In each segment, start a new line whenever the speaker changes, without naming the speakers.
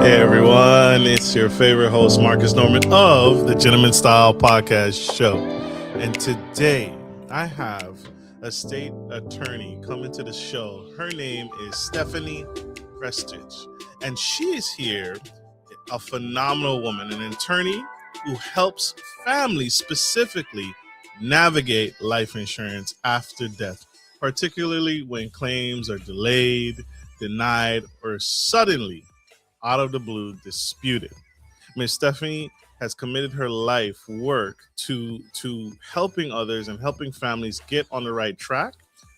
Hey everyone, it's your favorite host, Marcus Norman of the Gentleman Style Podcast Show. And today I have a state attorney coming to the show. Her name is Stephanie Prestridge. And she is here, a phenomenal woman, an attorney who helps families specifically navigate life insurance after death, particularly when claims are delayed, denied, or suddenly out of the blue disputed. Miss Stephanie has committed her life work to helping others and helping families get on the right track.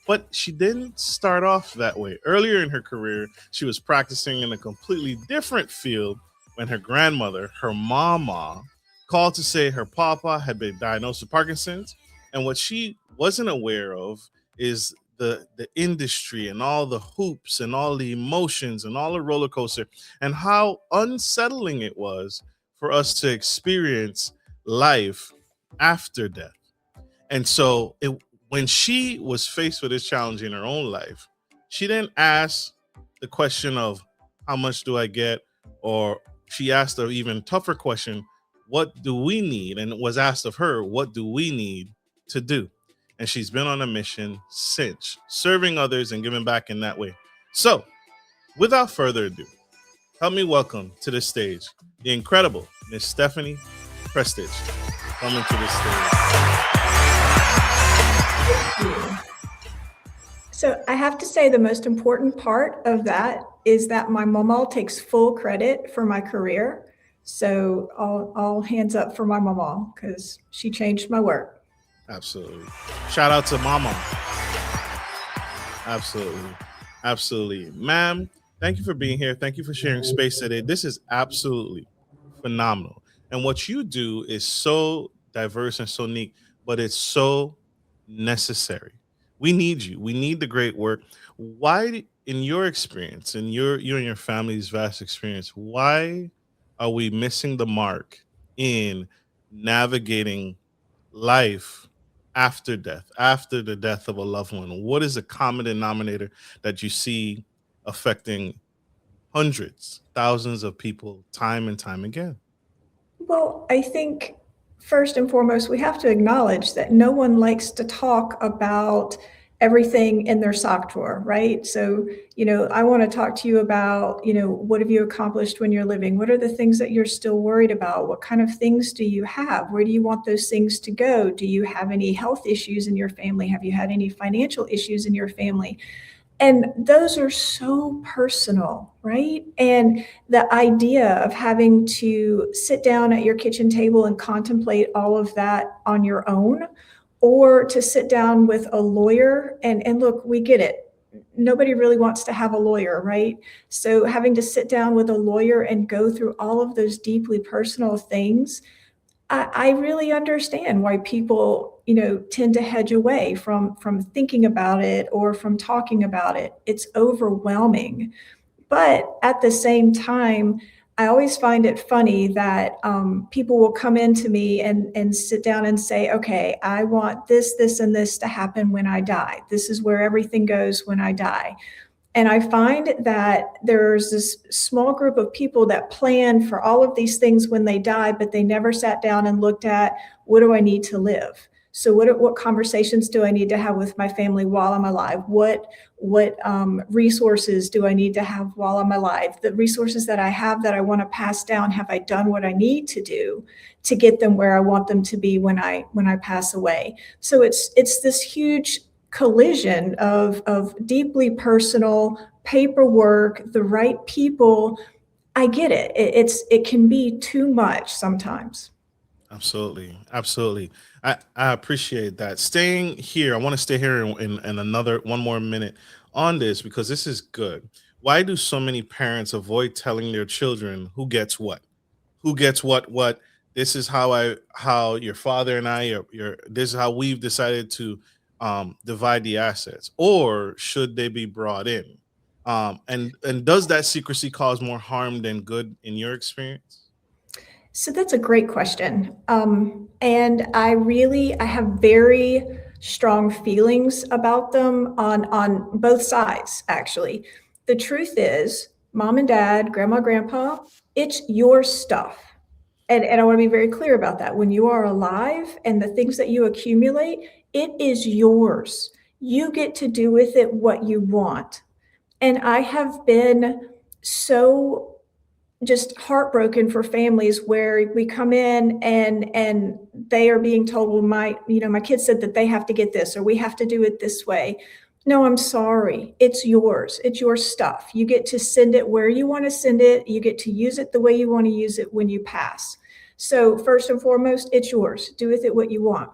But she didn't start off that way. Earlier in her career, she was practicing in a completely different field when her grandmother, her mama, called to say her papa had been diagnosed with Parkinson's. And what she wasn't aware of is the industry and all the hoops and all the emotions and all the roller coaster and how unsettling it was for us to experience life after death. And so when she was faced with this challenge in her own life, she didn't ask the question of how much do I get, or she asked an even tougher question, what do we need? And it was asked of her, what do we need to do? And she's been on a mission since, serving others and giving back in that way. So, without further ado, help me welcome to the stage the incredible Miss Stephanie Prestridge. Coming to the stage.
So I have to say the most important part of that is that my mama takes full credit for my career. So all hands up for my mama because she changed my work.
Absolutely. Shout out to Mama. Absolutely. Ma'am, thank you for being here. Thank you for sharing space today. This is absolutely phenomenal. And what you do is so diverse and so unique, but it's so necessary. We need you. We need the great work. Why, in your experience, in you and your family's vast experience, why are we missing the mark in navigating life after death, after the death of a loved one? What is the common denominator that you see affecting hundreds, thousands of people time and time again?
Well, I think first and foremost, we have to acknowledge that no one likes to talk about everything in their sock drawer, right? So, I want to talk to you about, what have you accomplished when you're living? What are the things that you're still worried about? What kind of things do you have? Where do you want those things to go? Do you have any health issues in your family? Have you had any financial issues in your family? And those are so personal, right? And the idea of having to sit down at your kitchen table and contemplate all of that on your own, or to sit down with a lawyer and look, we get it. Nobody really wants to have a lawyer, right? So having to sit down with a lawyer and go through all of those deeply personal things, I really understand why people, tend to hedge away from thinking about it or from talking about it. It's overwhelming. But at the same time, I always find it funny that people will come into me and sit down and say, okay, I want this, this, and this to happen when I die. This is where everything goes when I die. And I find that there's this small group of people that plan for all of these things when they die, but they never sat down and looked at, what do I need to live? So what conversations do I need to have with my family while I'm alive? What resources do I need to have while I'm alive? The resources that I have that I want to pass down, have I done what I need to do to get them where I want them to be when I pass away? So it's this huge collision of deeply personal paperwork, the right people. I get it. It can be too much sometimes.
Absolutely. I appreciate that. Staying here, I want to stay here in another one more minute on this because this is good. Why do so many parents avoid telling their children who gets what? Who gets what? This is how your father and I, this is how we've decided to divide the assets, or should they be brought in? And does that secrecy cause more harm than good in your experience?
So that's a great question. And I have very strong feelings about them on both sides, actually. The truth is, mom and dad, grandma, grandpa, it's your stuff. And I want to be very clear about that. When you are alive and the things that you accumulate, it is yours. You get to do with it what you want. And I have been so just heartbroken for families where we come in and they are being told, well, my kid said that they have to get this, or we have to do it this way. No, I'm sorry. It's yours. It's your stuff. You get to send it where you want to send it. You get to use it the way you want to use it when you pass. So first and foremost, it's yours. Do with it what you want.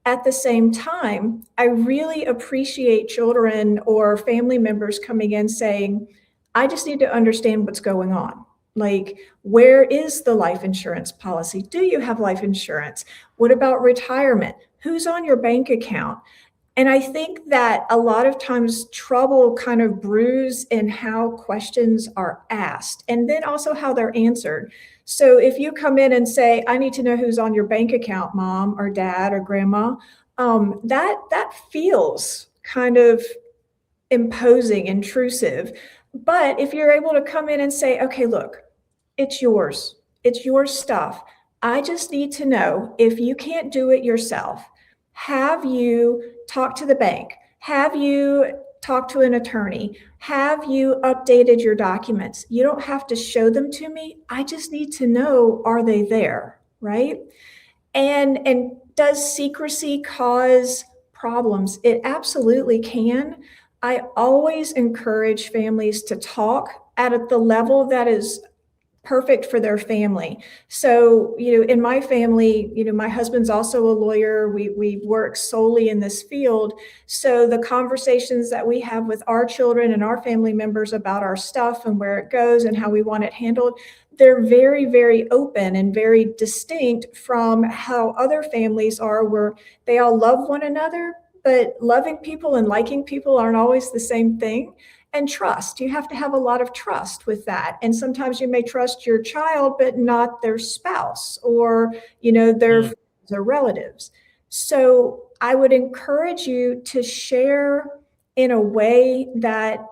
At the same time, I really appreciate children or family members coming in saying, I just need to understand what's going on. Like, where is the life insurance policy? Do you have life insurance? What about retirement? Who's on your bank account? And I think that a lot of times trouble kind of brews in how questions are asked and then also how they're answered. So if you come in and say, I need to know who's on your bank account, mom or dad or grandma, that feels kind of imposing, intrusive. But if you're able to come in and say, okay, look, it's yours. It's your stuff. I just need to know, if you can't do it yourself, have you talked to the bank? Have you talked to an attorney? Have you updated your documents? You don't have to show them to me. I just need to know, are they there, right? And does secrecy cause problems? It absolutely can. I always encourage families to talk at the level that is perfect for their family. So, in my family, my husband's also a lawyer. We work solely in this field. So the conversations that we have with our children and our family members about our stuff and where it goes and how we want it handled, they're very, very open and very distinct from how other families are, where they all love one another, but loving people and liking people aren't always the same thing. And trust, you have to have a lot of trust with that. And sometimes you may trust your child, but not their spouse or, their friends or relatives. So I would encourage you to share in a way that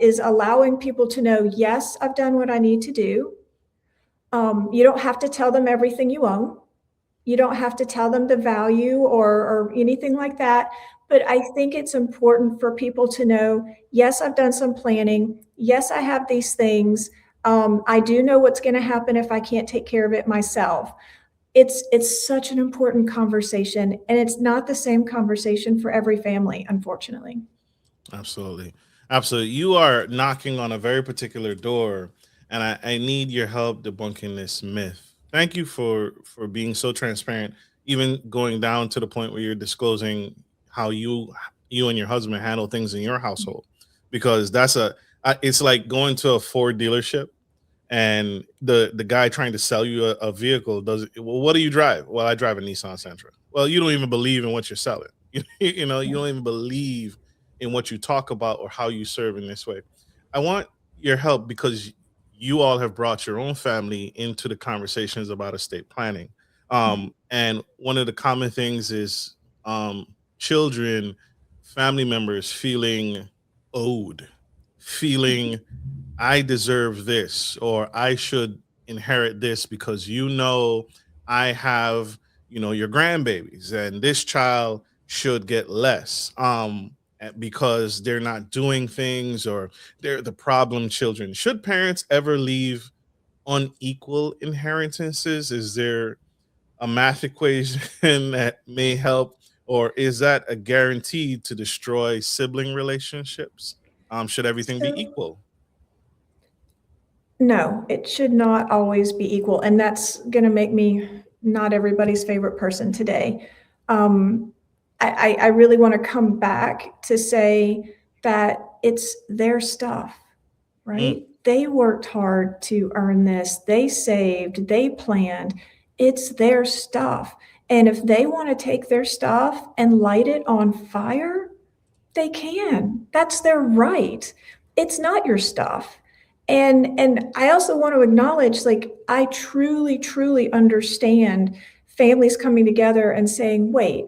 is allowing people to know, yes, I've done what I need to do. You don't have to tell them everything you own. You don't have to tell them the value or anything like that. But I think it's important for people to know, yes, I've done some planning. Yes, I have these things. I do know what's going to happen if I can't take care of it myself. It's such an important conversation, and it's not the same conversation for every family, unfortunately.
Absolutely. Absolutely. You are knocking on a very particular door, and I need your help debunking this myth. Thank you for being so transparent, even going down to the point where you're disclosing how you and your husband handle things in your household, because it's like going to a Ford dealership and the guy trying to sell you a vehicle well, what do you drive? Well, I drive a Nissan Sentra. Well, you don't even believe in what you're selling. You don't even believe in what you talk about or how you serve in this way. I want your help because you all have brought your own family into the conversations about estate planning. And one of the common things is children, family members feeling owed, feeling I deserve this, or I should inherit this because I have, your grandbabies, and this child should get less because they're not doing things, or they're the problem children. Should parents ever leave unequal inheritances? Is there a math equation that may help, or is that a guarantee to destroy sibling relationships? Should everything be
So,
equal?
no, it should not always be equal. And that's going to make me not everybody's favorite person today. I really want to come back to say that it's their stuff,
Mm,
right? They worked hard to earn this. They saved, they planned. It's their stuff. And if they want to take their stuff and light it on fire, they can. That's their right. It's not your stuff. And I also want to acknowledge, like, I truly, truly understand families coming together and saying, wait,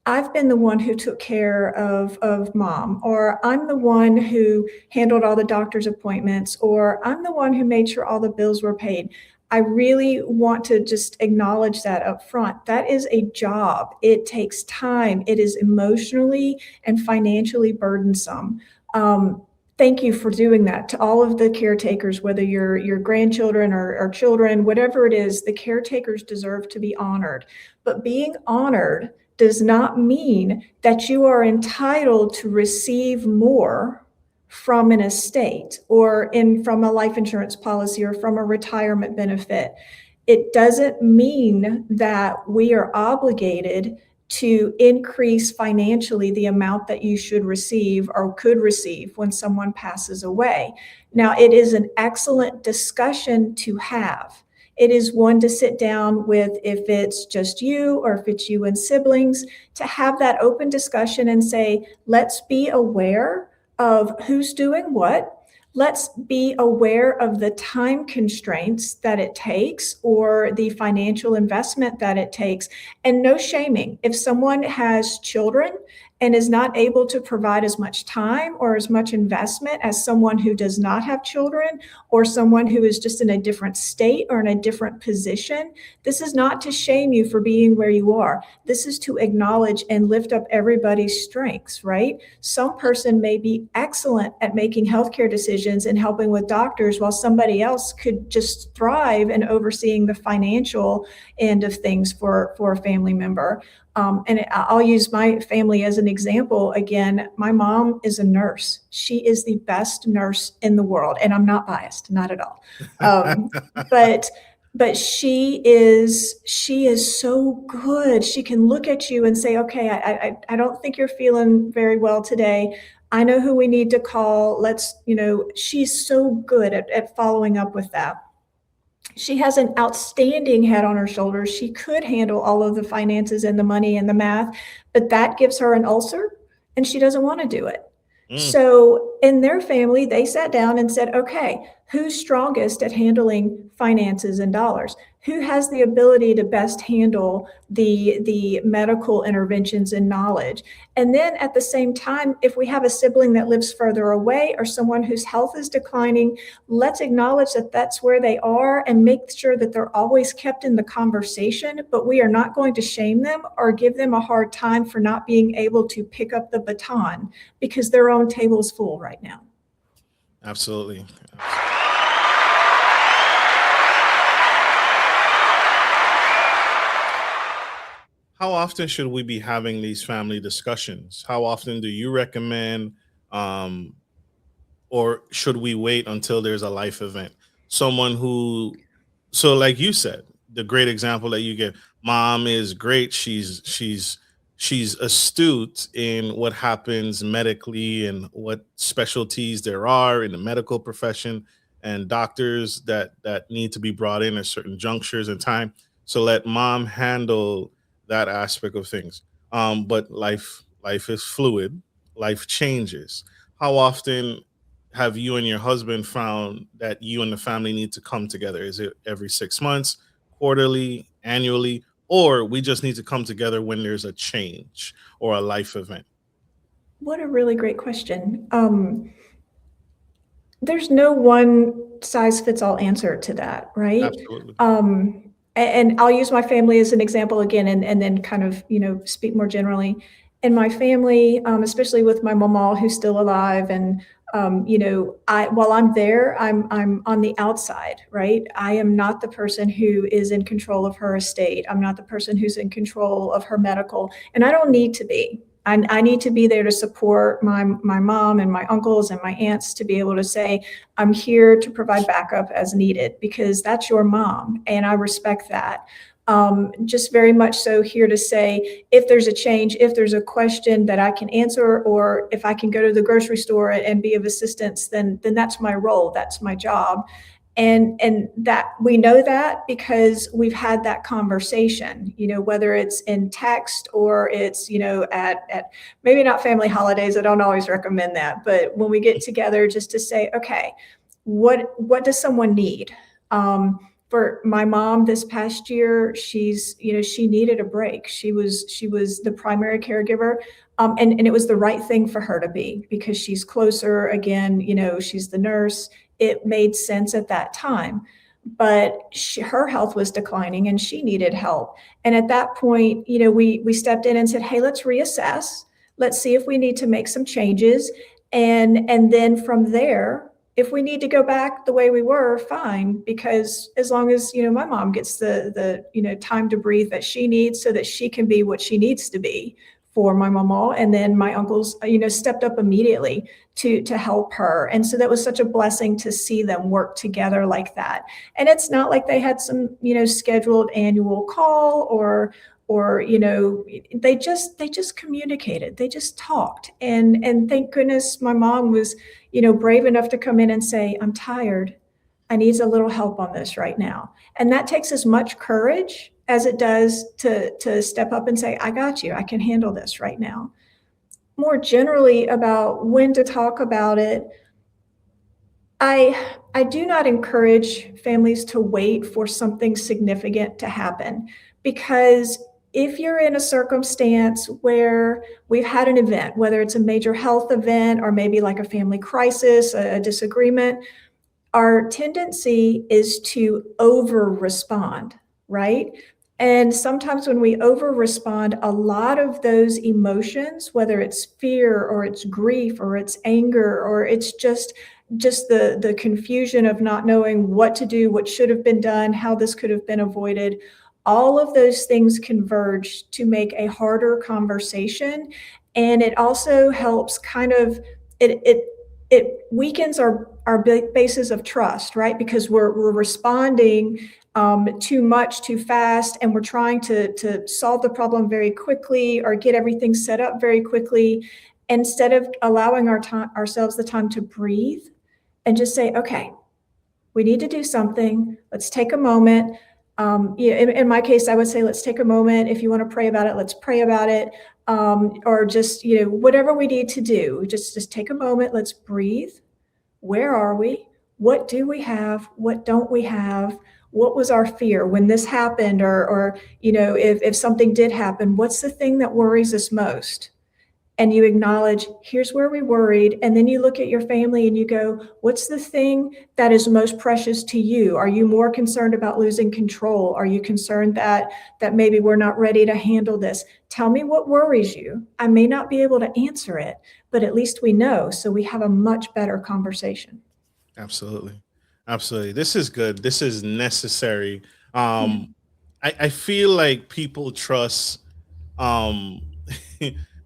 I've been the one who took care of mom, or I'm the one who handled all the doctor's appointments, or I'm the one who made sure all the bills were paid. I really want to just acknowledge that up front. That is a job. It takes time. It is emotionally and financially burdensome. Thank you for doing that to all of the caretakers, whether you're your grandchildren or children, whatever it is, the caretakers deserve to be honored. But being honored does not mean that you are entitled to receive more from an estate or from a life insurance policy or from a retirement benefit. It doesn't mean that we are obligated to increase financially the amount that you should receive or could receive when someone passes away. Now, it is an excellent discussion to have. It is one to sit down with, if it's just you or if it's you and siblings, to have that open discussion and say, let's be aware of who's doing what. Let's be aware of the time constraints that it takes or the financial investment that it takes, and no shaming. If someone has children and is not able to provide as much time or as much investment as someone who does not have children, or someone who is just in a different state or in a different position, this is not to shame you for being where you are. This is to acknowledge and lift up everybody's strengths, right? Some person may be excellent at making healthcare decisions and helping with doctors, while somebody else could just thrive in overseeing the financial end of things for a family member. I'll use my family as an example. Again, my mom is a nurse. She is the best nurse in the world. And I'm not biased, not at all. But she is so good. She can look at you and say, okay, I don't think you're feeling very well today. I know who we need to call. She's so good at following up with that. She has an outstanding head on her shoulders. She could handle all of the finances and the money and the math, but that gives her an ulcer and she doesn't want to do it. So in their family, they sat down and said, okay, who's strongest at handling finances and dollars? Who has the ability to best handle the medical interventions and knowledge? And then at the same time, if we have a sibling that lives further away or someone whose health is declining, let's acknowledge that that's where they are and make sure that they're always kept in the conversation, but we are not going to shame them or give them a hard time for not being able to pick up the baton because their own table is full right now.
Absolutely. How often should we be having these family discussions? How often do you recommend, or should we wait until there's a life event? Someone who, so like you said, the great example that you give, mom is great. She's astute in what happens medically and what specialties there are in the medical profession, and doctors that need to be brought in at certain junctures and time. So let mom handle that aspect of things. But life is fluid. Life changes. How often have you and your husband found that you and the family need to come together? Is it every 6 months, quarterly, annually, or we just need to come together when there's a change or a life event?
What a really great question. There's no one size fits all answer to that, right?
Absolutely.
And I'll use my family as an example again, and then kind of, speak more generally. In my family, especially with my mama who's still alive, and while I'm there, I'm on the outside, right? I am not the person who is in control of her estate. I'm not the person who's in control of her medical, and I don't need to be. I need to be there to support my mom and my uncles and my aunts to be able to say, I'm here to provide backup as needed, because that's your mom and I respect that. Just very much so here to say, if there's a change, if there's a question that I can answer, or if I can go to the grocery store and be of assistance, then that's my role, that's my job. And that we know that because we've had that conversation, whether it's in text or it's, at maybe not family holidays. I don't always recommend that, but when we get together, just to say, okay, what does someone need? for my mom this past year, she's, she needed a break. She was the primary caregiver. And it was the right thing for her to be, because she's closer. Again, she's the nurse. It made sense at that time. But her health was declining and she needed help. And at that point, we stepped in and said, hey, let's reassess. Let's see if we need to make some changes. And then from there, if we need to go back the way we were, fine, because as long as, my mom gets the time to breathe that she needs so that she can be what she needs to be for my mama. And then my uncles, stepped up immediately to help her. And so that was such a blessing to see them work together like that. And it's not like they had some, scheduled annual call or they just communicated. They just talked. And thank goodness my mom was, brave enough to come in and say, I'm tired. I need a little help on this right now. And that takes as much courage as it does to step up and say, I got you. I can handle this right now. More generally about when to talk about it, I do not encourage families to wait for something significant to happen, because if you're in a circumstance where we've had an event, whether it's a major health event or maybe like a family crisis, a disagreement, our tendency is to over-respond, right? And sometimes when we over-respond, a lot of those emotions, whether it's fear or it's grief or it's anger or it's just the confusion of not knowing what to do, what should have been done, how this could have been avoided, all of those things converge to make a harder conversation. And it also helps it weakens our basis of trust, right? Because we're responding too much, too fast, and we're trying to solve the problem very quickly or get everything set up very quickly, instead of allowing ourselves the time to breathe and just say, okay, we need to do something. Let's take a moment. In my case, I would say, let's take a moment. If you want to pray about it, let's pray about it. Or just, whatever we need to do, just take a moment. Let's breathe. Where are we? What do we have? What don't we have? What was our fear when this happened? Or if something did happen, what's the thing that worries us most? And you acknowledge, here's where we worried. And then you look at your family and you go, what's the thing that is most precious to you? Are you more concerned about losing control? Are you concerned that maybe we're not ready to handle this? Tell me what worries you. I may not be able to answer it, but at least we know. So we have a much better conversation.
Absolutely. Absolutely. This is good. This is necessary.
Yeah.
I feel like people trust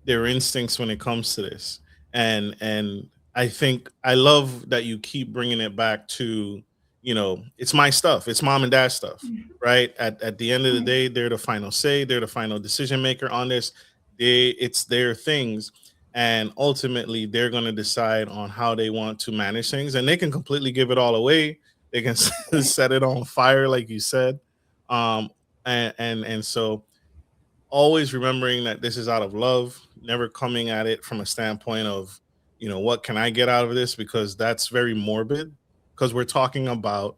their instincts when it comes to this. And I think I love that you keep bringing it back to, it's my stuff. It's mom and dad stuff, right? At the end of the day, they're the final say. They're the final decision maker on this. It's their things. And ultimately, they're going to decide on how they want to manage things. And they can completely give it all away. They can set it on fire, like you said. And so always remembering that this is out of love, never coming at it from a standpoint of, what can I get out of this? Because that's very morbid, because we're talking about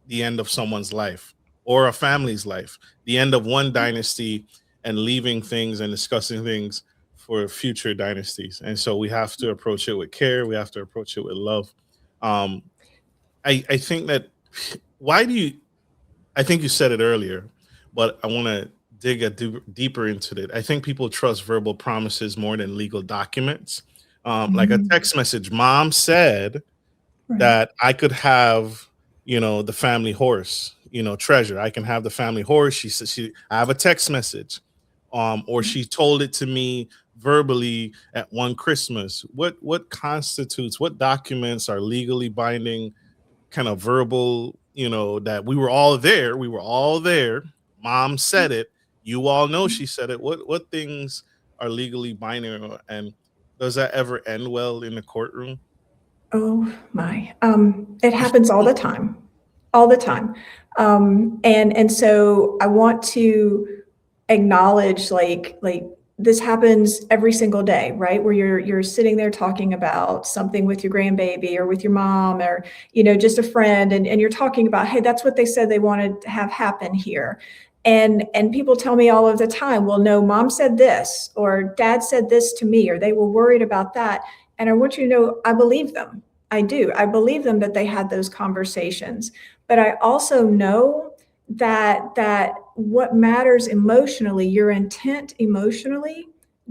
the end of someone's life or a family's life, the end of one dynasty, and leaving things and discussing things for future dynasties. And so we have to approach it with care. We have to approach it with love. I think that I think you said it earlier, but I want to dig deeper into it. I think people trust verbal promises more than legal documents. Like a text message, mom said that I could have, the family horse, Treasure. I can have the family horse. She said I have a text message. Or she told it to me verbally at one Christmas. What constitutes, what documents are legally binding, kind of verbal, that we were all there. Mom said it. You all know she said it. What things are legally binding, and does that ever end well in the courtroom?
Oh my, it happens all the time. And so I want to acknowledge like this happens every single day, right? Where you're sitting there talking about something with your grandbaby or with your mom or, just a friend, and you're talking about, hey, that's what they said they wanted to have happen here. And people tell me all of the time, well, no, mom said this, or dad said this to me, or they were worried about that. And I want you to know, I believe them. I do. I believe them that they had those conversations. But I also know that what matters emotionally, your intent emotionally,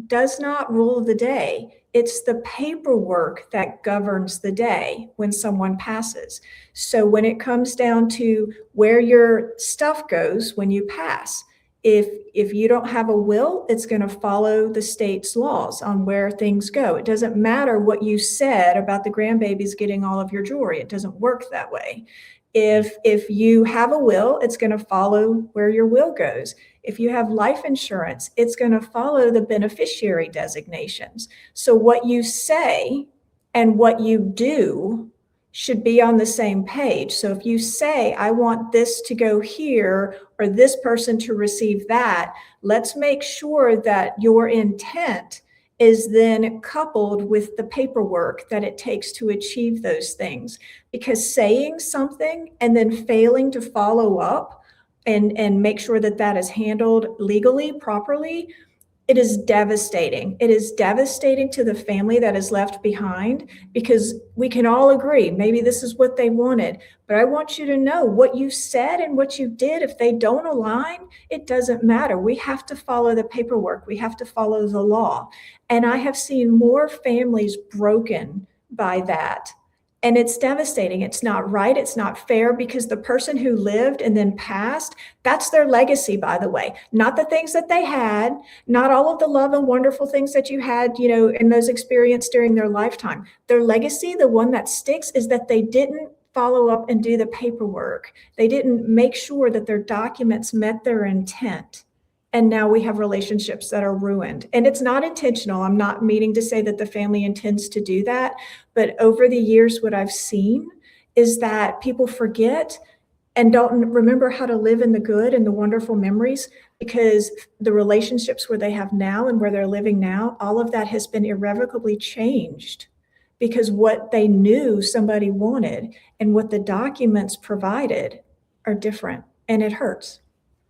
does not rule the day. It's the paperwork that governs the day when someone passes. So when it comes down to where your stuff goes when you pass, if you don't have a will, it's going to follow the state's laws on where things go. It doesn't matter what you said about the grandbabies getting all of your jewelry. It doesn't work that way. If you have a will, it's going to follow where your will goes. If you have life insurance, it's going to follow the beneficiary designations. So what you say and what you do should be on the same page. So if you say, I want this to go here or this person to receive that, let's make sure that your intent is then coupled with the paperwork that it takes to achieve those things. Because saying something and then failing to follow up and make sure that that is handled legally, properly, it is devastating. It is devastating to the family that is left behind, because we can all agree, maybe this is what they wanted, but I want you to know what you said and what you did, if they don't align, it doesn't matter. We have to follow the paperwork. We have to follow the law. And I have seen more families broken by that. And it's devastating. It's not right. It's not fair, because the person who lived and then passed, that's their legacy, by the way. Not the things that they had, not all of the love and wonderful things that you had, in those experiences during their lifetime. Their legacy, the one that sticks, is that they didn't follow up and do the paperwork. They didn't make sure that their documents met their intent. And now we have relationships that are ruined. And it's not intentional. I'm not meaning to say that the family intends to do that. But over the years, what I've seen is that people forget and don't remember how to live in the good and the wonderful memories, because the relationships where they have now and where they're living now, all of that has been irrevocably changed, because what they knew somebody wanted and what the documents provided are different, and it hurts.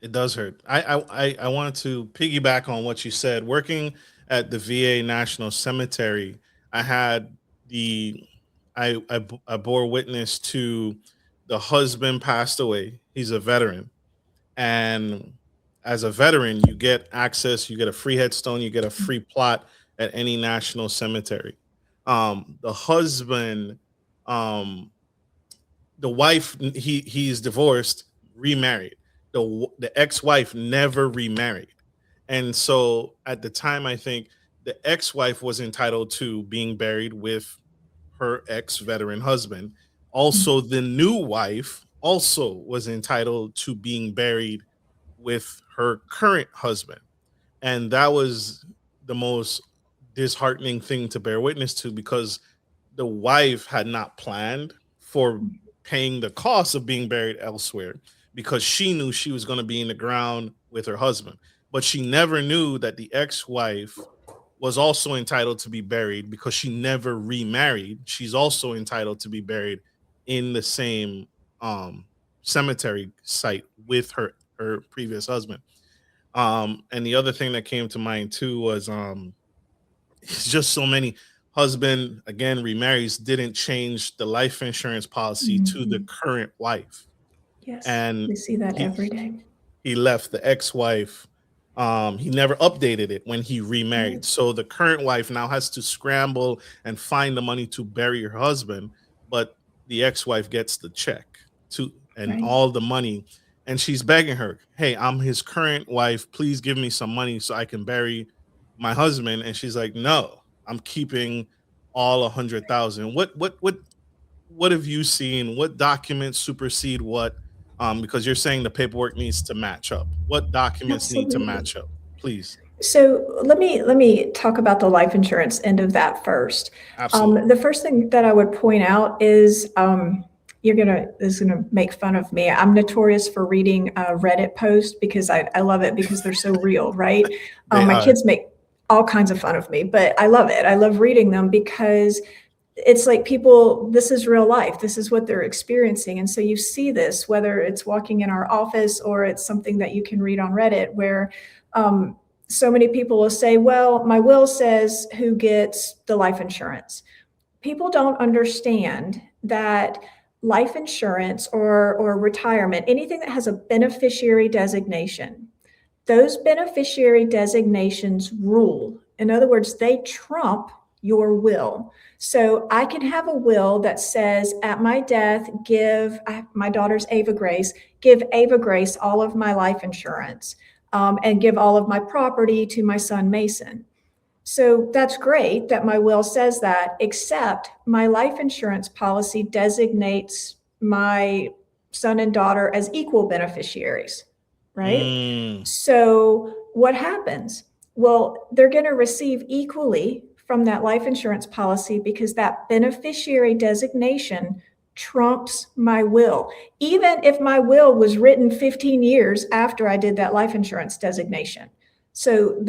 It does hurt. I wanted to piggyback on what you said. Working at the VA National Cemetery, I had the I bore witness to the husband passed away. He's a veteran, and as a veteran, you get access. You get a free headstone. You get a free plot at any national cemetery. The husband, um, the wife, he's divorced, remarried. The ex-wife never remarried. And so at the time, I think the ex-wife was entitled to being buried with her ex-veteran husband. Also, the new wife also was entitled to being buried with her current husband. And that was the most disheartening thing to bear witness to, because the wife had not planned for paying the cost of being buried elsewhere, because she knew she was going to be in the ground with her husband. But she never knew that the ex-wife was also entitled to be buried, because she never remarried. She's also entitled to be buried in the same cemetery site with her previous husband. And the other thing that came to mind too was it's just so many. Husband again remarries, didn't change the life insurance policy to the current wife.
Yes,
And
we see that every day.
he left the ex-wife. He never updated it when he remarried.
Right.
So the current wife now has to scramble and find the money to bury her husband, but the ex-wife gets the check and
Right.
all the money. And she's begging her, hey, I'm his current wife. Please give me some money so I can bury my husband. And she's like, no, I'm keeping all 100,000. What have you seen? What documents supersede what? Because you're saying the paperwork needs to match up. What documents need to
Absolutely.
match up, please?
So let me talk about the life insurance end of that first.
Absolutely.
The first thing that I would point out is this is gonna make fun of me. I'm notorious for reading Reddit posts, because I love it, because they're so real, right?
They
My
are.
kids make all kinds of fun of me, but I love it. I love reading them because it's like people, this is real life. This is what they're experiencing. And so you see this, whether it's walking in our office or it's something that you can read on Reddit, where so many people will say, well, my will says who gets the life insurance. People don't understand that life insurance or retirement, anything that has a beneficiary designation, those beneficiary designations rule. In other words, they trump your will. So I can have a will that says at my death, my daughter's Ava Grace, give Ava Grace all of my life insurance, and give all of my property to my son Mason. So that's great that my will says that, except my life insurance policy designates my son and daughter as equal beneficiaries, right? So what happens? Well, they're going to receive equally from that life insurance policy because that beneficiary designation trumps my will, even if my will was written 15 years after I did that life insurance designation. So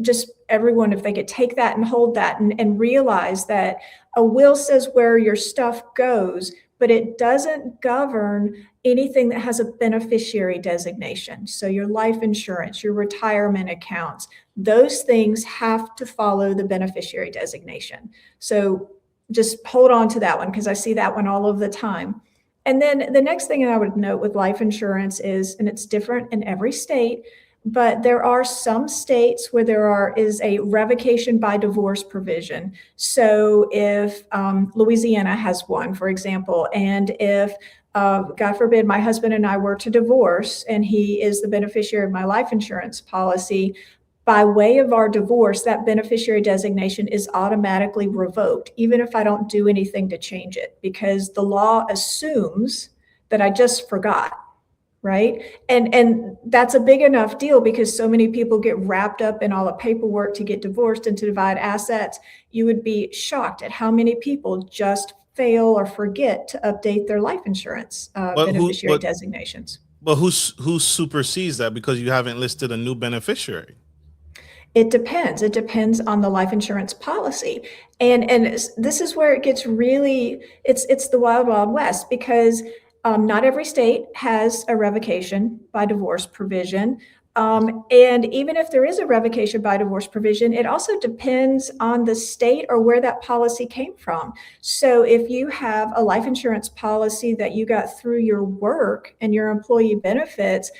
just everyone, if they could take that and hold that and realize that a will says where your stuff goes, but it doesn't govern anything that has a beneficiary designation. So your life insurance, your retirement accounts, those things have to follow the beneficiary designation. So just hold on to that one because I see that one all of the time. And then the next thing that I would note with life insurance is, and it's different in every state, but there are some states where is a revocation by divorce provision. So if Louisiana has one, for example, and if God forbid my husband and I were to divorce and he is the beneficiary of my life insurance policy, by way of our divorce, that beneficiary designation is automatically revoked, even if I don't do anything to change it, because the law assumes that I just forgot. Right. And that's a big enough deal because so many people get wrapped up in all the paperwork to get divorced and to divide assets. You would be shocked at how many people just fail or forget to update their life insurance beneficiary designations.
But who supersedes that because you haven't listed a new beneficiary?
It depends. It depends on the life insurance policy. And this is where it gets really, it's the wild, wild west, because not every state has a revocation by divorce provision. And even if there is a revocation by divorce provision, it also depends on the state or where that policy came from. So if you have a life insurance policy that you got through your work and your employee benefits,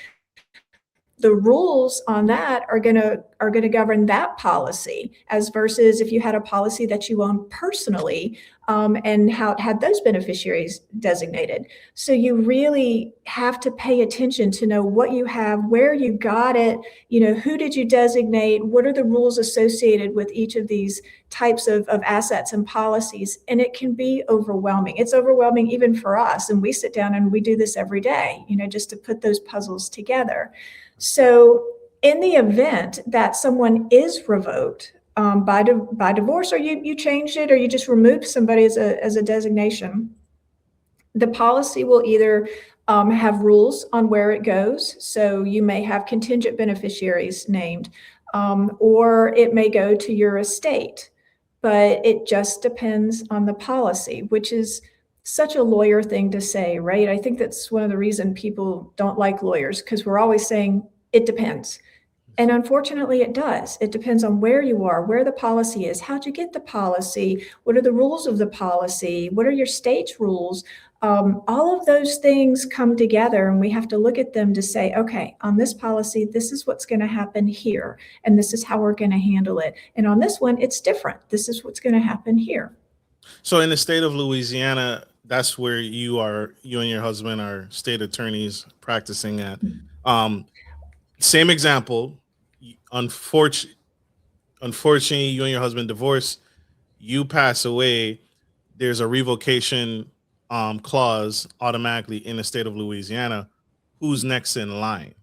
the rules on that are going to govern that policy, as versus if you had a policy that you own personally, and had those beneficiaries designated. So you really have to pay attention to know what you have, where you got it, who did you designate, what are the rules associated with each of these types of assets and policies. And it can be overwhelming. It's overwhelming even for us. And we sit down and we do this every day, just to put those puzzles together. So in the event that someone is revoked by divorce, or you changed it, or you just removed somebody as a designation, the policy will either have rules on where it goes. So you may have contingent beneficiaries named, or it may go to your estate. But it just depends on the policy, which is such a lawyer thing to say, right? I think that's one of the reasons people don't like lawyers, because we're always saying it depends. And unfortunately, it does. It depends on where you are, where the policy is, how'd you get the policy, what are the rules of the policy, what are your state's rules? All of those things come together, and we have to look at them to say, okay, on this policy, this is what's going to happen here, and this is how we're going to handle it. And on this one, it's different. This is what's going to happen here.
So in the state of Louisiana, that's where you and your husband are state attorneys practicing at. Same example. Unfortunately, you and your husband divorce. You pass away. There's a revocation clause automatically in the state of Louisiana. Who's next in line?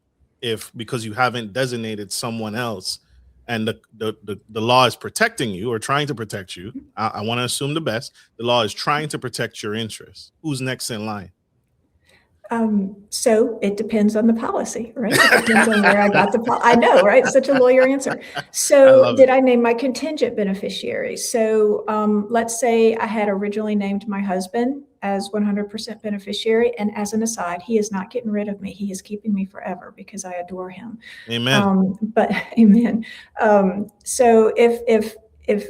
Because you haven't designated someone else, and the law is protecting you or trying to protect you. I want to assume the best. The law is trying to protect your interests. Who's next in line?
So it depends on the policy, right? It depends on where I got the I know, right? Such a lawyer answer.
I
So
love
did
it.
I name my contingent beneficiaries? So let's say I had originally named my husband as 100% beneficiary. And as an aside, he is not getting rid of me. He is keeping me forever because I adore him.
Amen.
But amen. So if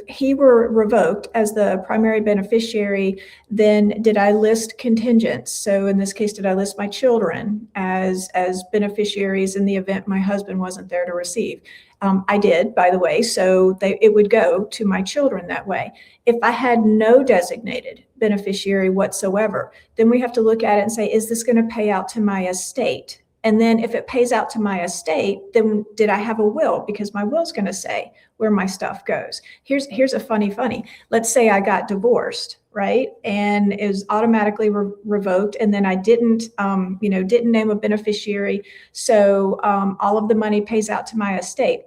he were revoked as the primary beneficiary, then did I list contingents? So in this case, did I list my children as beneficiaries in the event my husband wasn't there to receive? I did, by the way, so it would go to my children that way. If I had no designated beneficiary whatsoever, then we have to look at it and say, is this going to pay out to my estate? And then if it pays out to my estate, then did I have a will? Because my will's going to say where my stuff goes. Here's a funny. Let's say I got divorced, right? And it was automatically revoked. And then I didn't name a beneficiary. So all of the money pays out to my estate.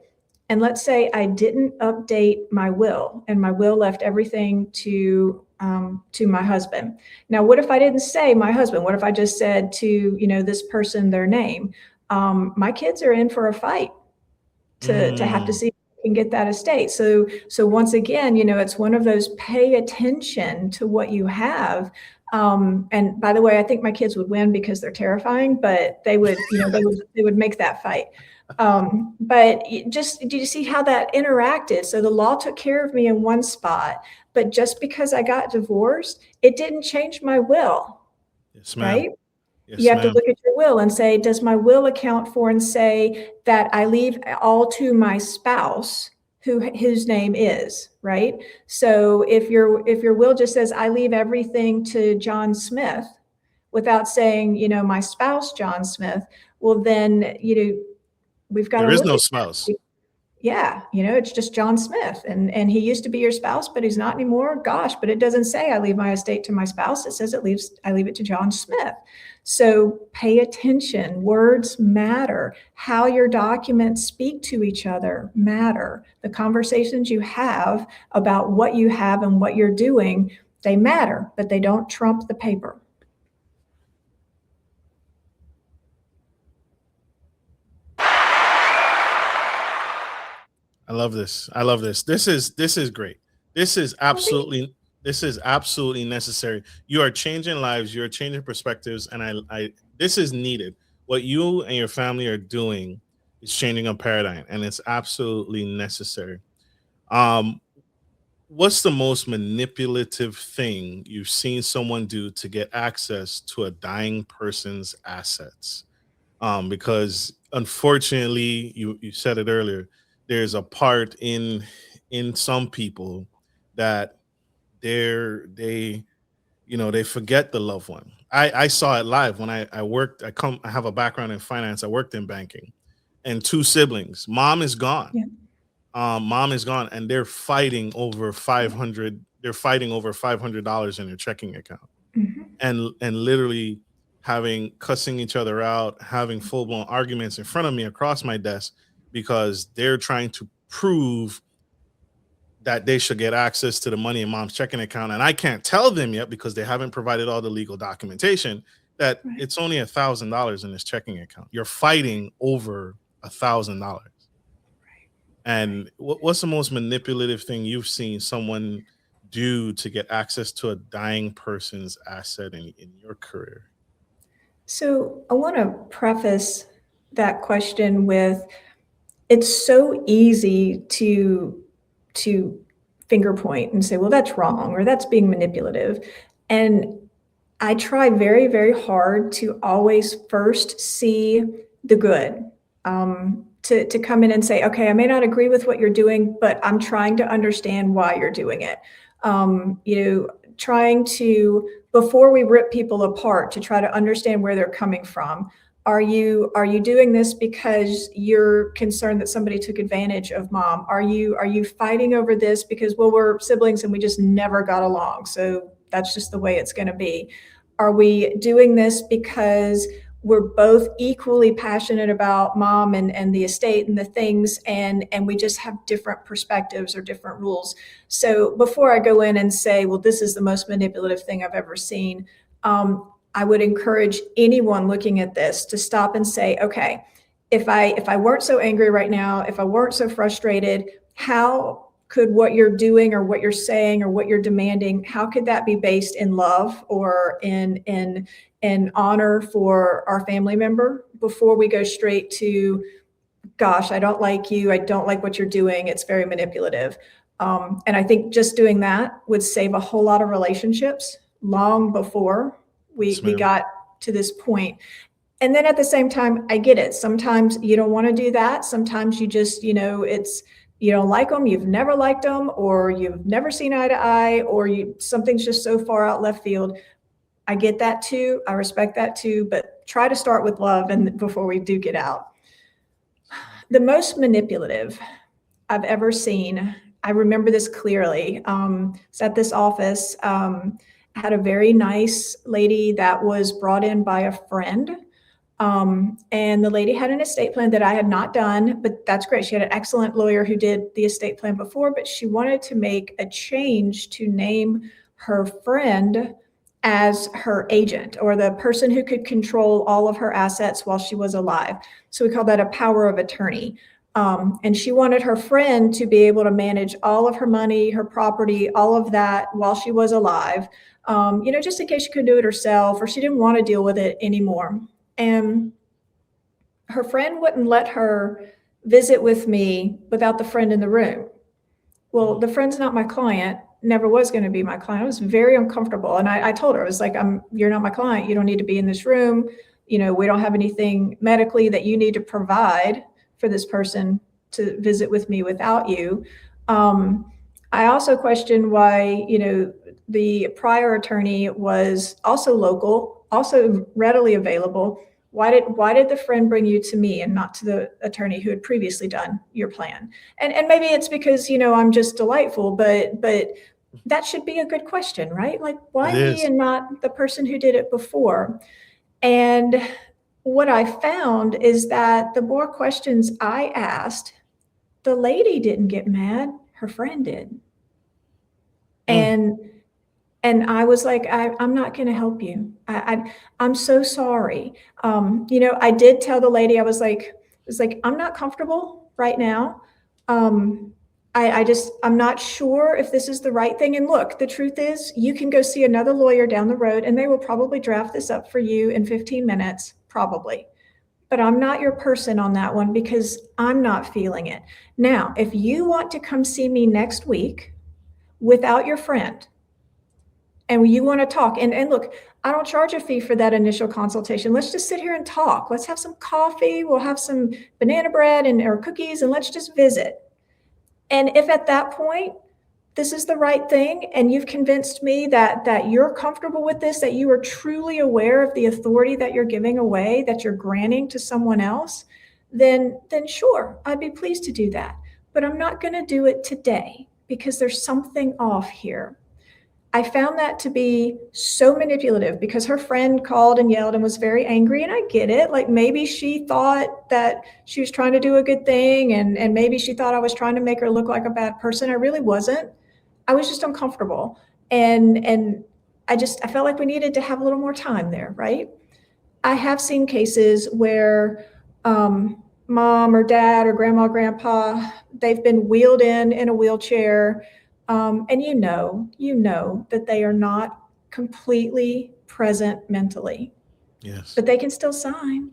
And let's say I didn't update my will, and my will left everything to my husband. Now, what if I didn't say my husband? What if I just said to this person their name? My kids are in for a fight to have to see if we can get that estate. So once again, it's one of those, pay attention to what you have. And by the way, I think my kids would win because they're terrifying, but they would make that fight. But did you see how that interacted? So the law took care of me in one spot, but just because I got divorced, it didn't change my will.
Yes, ma'am.
Right?
Yes,
you have
ma'am.
to look at your will and say, does my will account for, and say that I leave all to my spouse whose name is, right? So if your will just says, I leave everything to John Smith, without saying, my spouse, John Smith, well, then, we've got to
There is
look
no
at
spouse.
that. Yeah, it's just John Smith, and he used to be your spouse, but he's not anymore. Gosh, but it doesn't say I leave my estate to my spouse. It says I leave it to John Smith. So pay attention. Words matter. How your documents speak to each other matter. The conversations you have about what you have and what you're doing, they matter, but they don't trump the paper.
I love this. This is great. This is absolutely necessary. You are changing lives. You are changing perspectives, and this is needed. What you and your family are doing is changing a paradigm, and it's absolutely necessary. Um, what's the most manipulative thing you've seen someone do to get access to a dying person's assets? Because unfortunately, you said it earlier, there's a part in some people that they they forget the loved one. I saw it live when I worked. I have a background in finance. I worked in banking, and two siblings. Mom is gone.
Yeah.
Mom is gone, and they're fighting over 500. They're fighting over $500 in their checking account,
Mm-hmm.
and literally cussing each other out, having full blown arguments in front of me across my desk because they're trying to prove that they should get access to the money in mom's checking account. And I can't tell them yet because they haven't provided all the legal documentation that
Right.
it's only $1,000 in this checking account. You're fighting over $1,000. And what's the most manipulative thing you've seen someone do to get access to a dying person's asset in your career?
So I want to preface that question with, it's so easy to finger point and say, well, that's wrong, or that's being manipulative. And I try very, very hard to always first see the good. To come in and say, okay, I may not agree with what you're doing, but I'm trying to understand why you're doing it. Trying to, before we rip people apart, to try to understand where they're coming from. Are you doing this because you're concerned that somebody took advantage of mom? Are you fighting over this because, well, we're siblings and we just never got along, so that's just the way it's going to be? Are we doing this because we're both equally passionate about mom and the estate and the things, and we just have different perspectives or different rules? So before I go in and say, well, this is the most manipulative thing I've ever seen, I would encourage anyone looking at this to stop and say, okay, if I weren't so angry right now, if I weren't so frustrated, how could what you're doing or what you're saying or what you're demanding, how could that be based in love or in honor for our family member before we go straight to, gosh, I don't like you, I don't like what you're doing, it's very manipulative. And I think just doing that would save a whole lot of relationships long before we got to this point. And then at the same time, I get it. Sometimes you don't want to do that. Sometimes you just, it's, you don't like them, you've never liked them, or you've never seen eye to eye, or something's just so far out left field. I get that too. I respect that too, but try to start with love and before we do get out. The most manipulative I've ever seen, I remember this clearly. It's at this office. I had a very nice lady that was brought in by a friend. And the lady had an estate plan that I had not done, but that's great. She had an excellent lawyer who did the estate plan before, but she wanted to make a change to name her friend as her agent, or the person who could control all of her assets while she was alive. So we call that a power of attorney. And she wanted her friend to be able to manage all of her money, her property, all of that while she was alive, just in case she couldn't do it herself or she didn't want to deal with it anymore. And her friend wouldn't let her visit with me without the friend in the room. Well, the friend's not my client, never was going to be my client. I was very uncomfortable. And I told her, I was like, you're not my client. You don't need to be in this room. We don't have anything medically that you need to provide for this person to visit with me without you. I also questioned why, the prior attorney was also local, also readily available. Why did the friend bring you to me and not to the attorney who had previously done your plan? And maybe it's because, I'm just delightful, but that should be a good question, right? Like, why me and not the person who did it before? And what I found is that the more questions I asked, the lady didn't get mad, her friend did. And I was like, I'm not going to help you. I'm so sorry. I did tell the lady, I was like, I'm not comfortable right now. I'm not sure if this is the right thing. And look, the truth is you can go see another lawyer down the road and they will probably draft this up for you in 15 minutes, probably. But I'm not your person on that one because I'm not feeling it. Now, if you want to come see me next week without your friend, and you want to talk, and look, I don't charge a fee for that initial consultation. Let's just sit here and talk. Let's have some coffee. We'll have some banana bread or cookies, and let's just visit. And if at that point, this is the right thing, and you've convinced me that you're comfortable with this, that you are truly aware of the authority that you're giving away, that you're granting to someone else, then sure, I'd be pleased to do that. But I'm not going to do it today because there's something off here. I found that to be so manipulative because her friend called and yelled and was very angry. And I get it. Like maybe she thought that she was trying to do a good thing. And maybe she thought I was trying to make her look like a bad person. I really wasn't. I was just uncomfortable. And I felt like we needed to have a little more time there, right? I have seen cases where mom or dad or grandma, grandpa, they've been wheeled in a wheelchair. And you know that they are not completely present mentally.
Yes.
But they can still sign.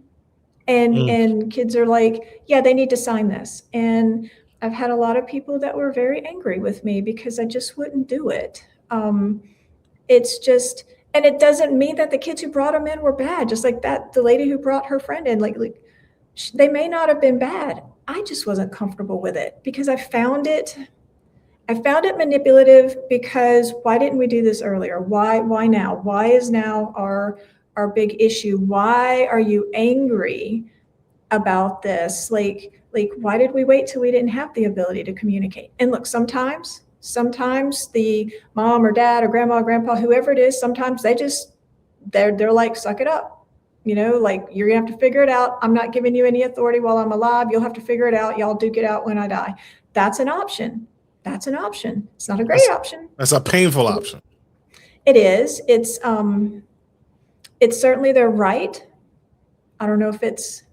And kids are like, yeah, they need to sign this. And I've had a lot of people that were very angry with me because I just wouldn't do it. It's just, and it doesn't mean that the kids who brought them in were bad. Just like that, the lady who brought her friend in, like they may not have been bad. I just wasn't comfortable with it because I found it manipulative because why didn't we do this earlier? Why now? Why is now our big issue? Why are you angry about this? Like why did we wait till we didn't have the ability to communicate? And look, sometimes the mom or dad or grandma or grandpa, whoever it is, sometimes they're like, suck it up. Like you're gonna have to figure it out. I'm not giving you any authority while I'm alive. You'll have to figure it out. Y'all duke it out when I die. That's an option. It's not a great option.
That's a painful option.
It is. It's it's certainly their right. I don't know if it's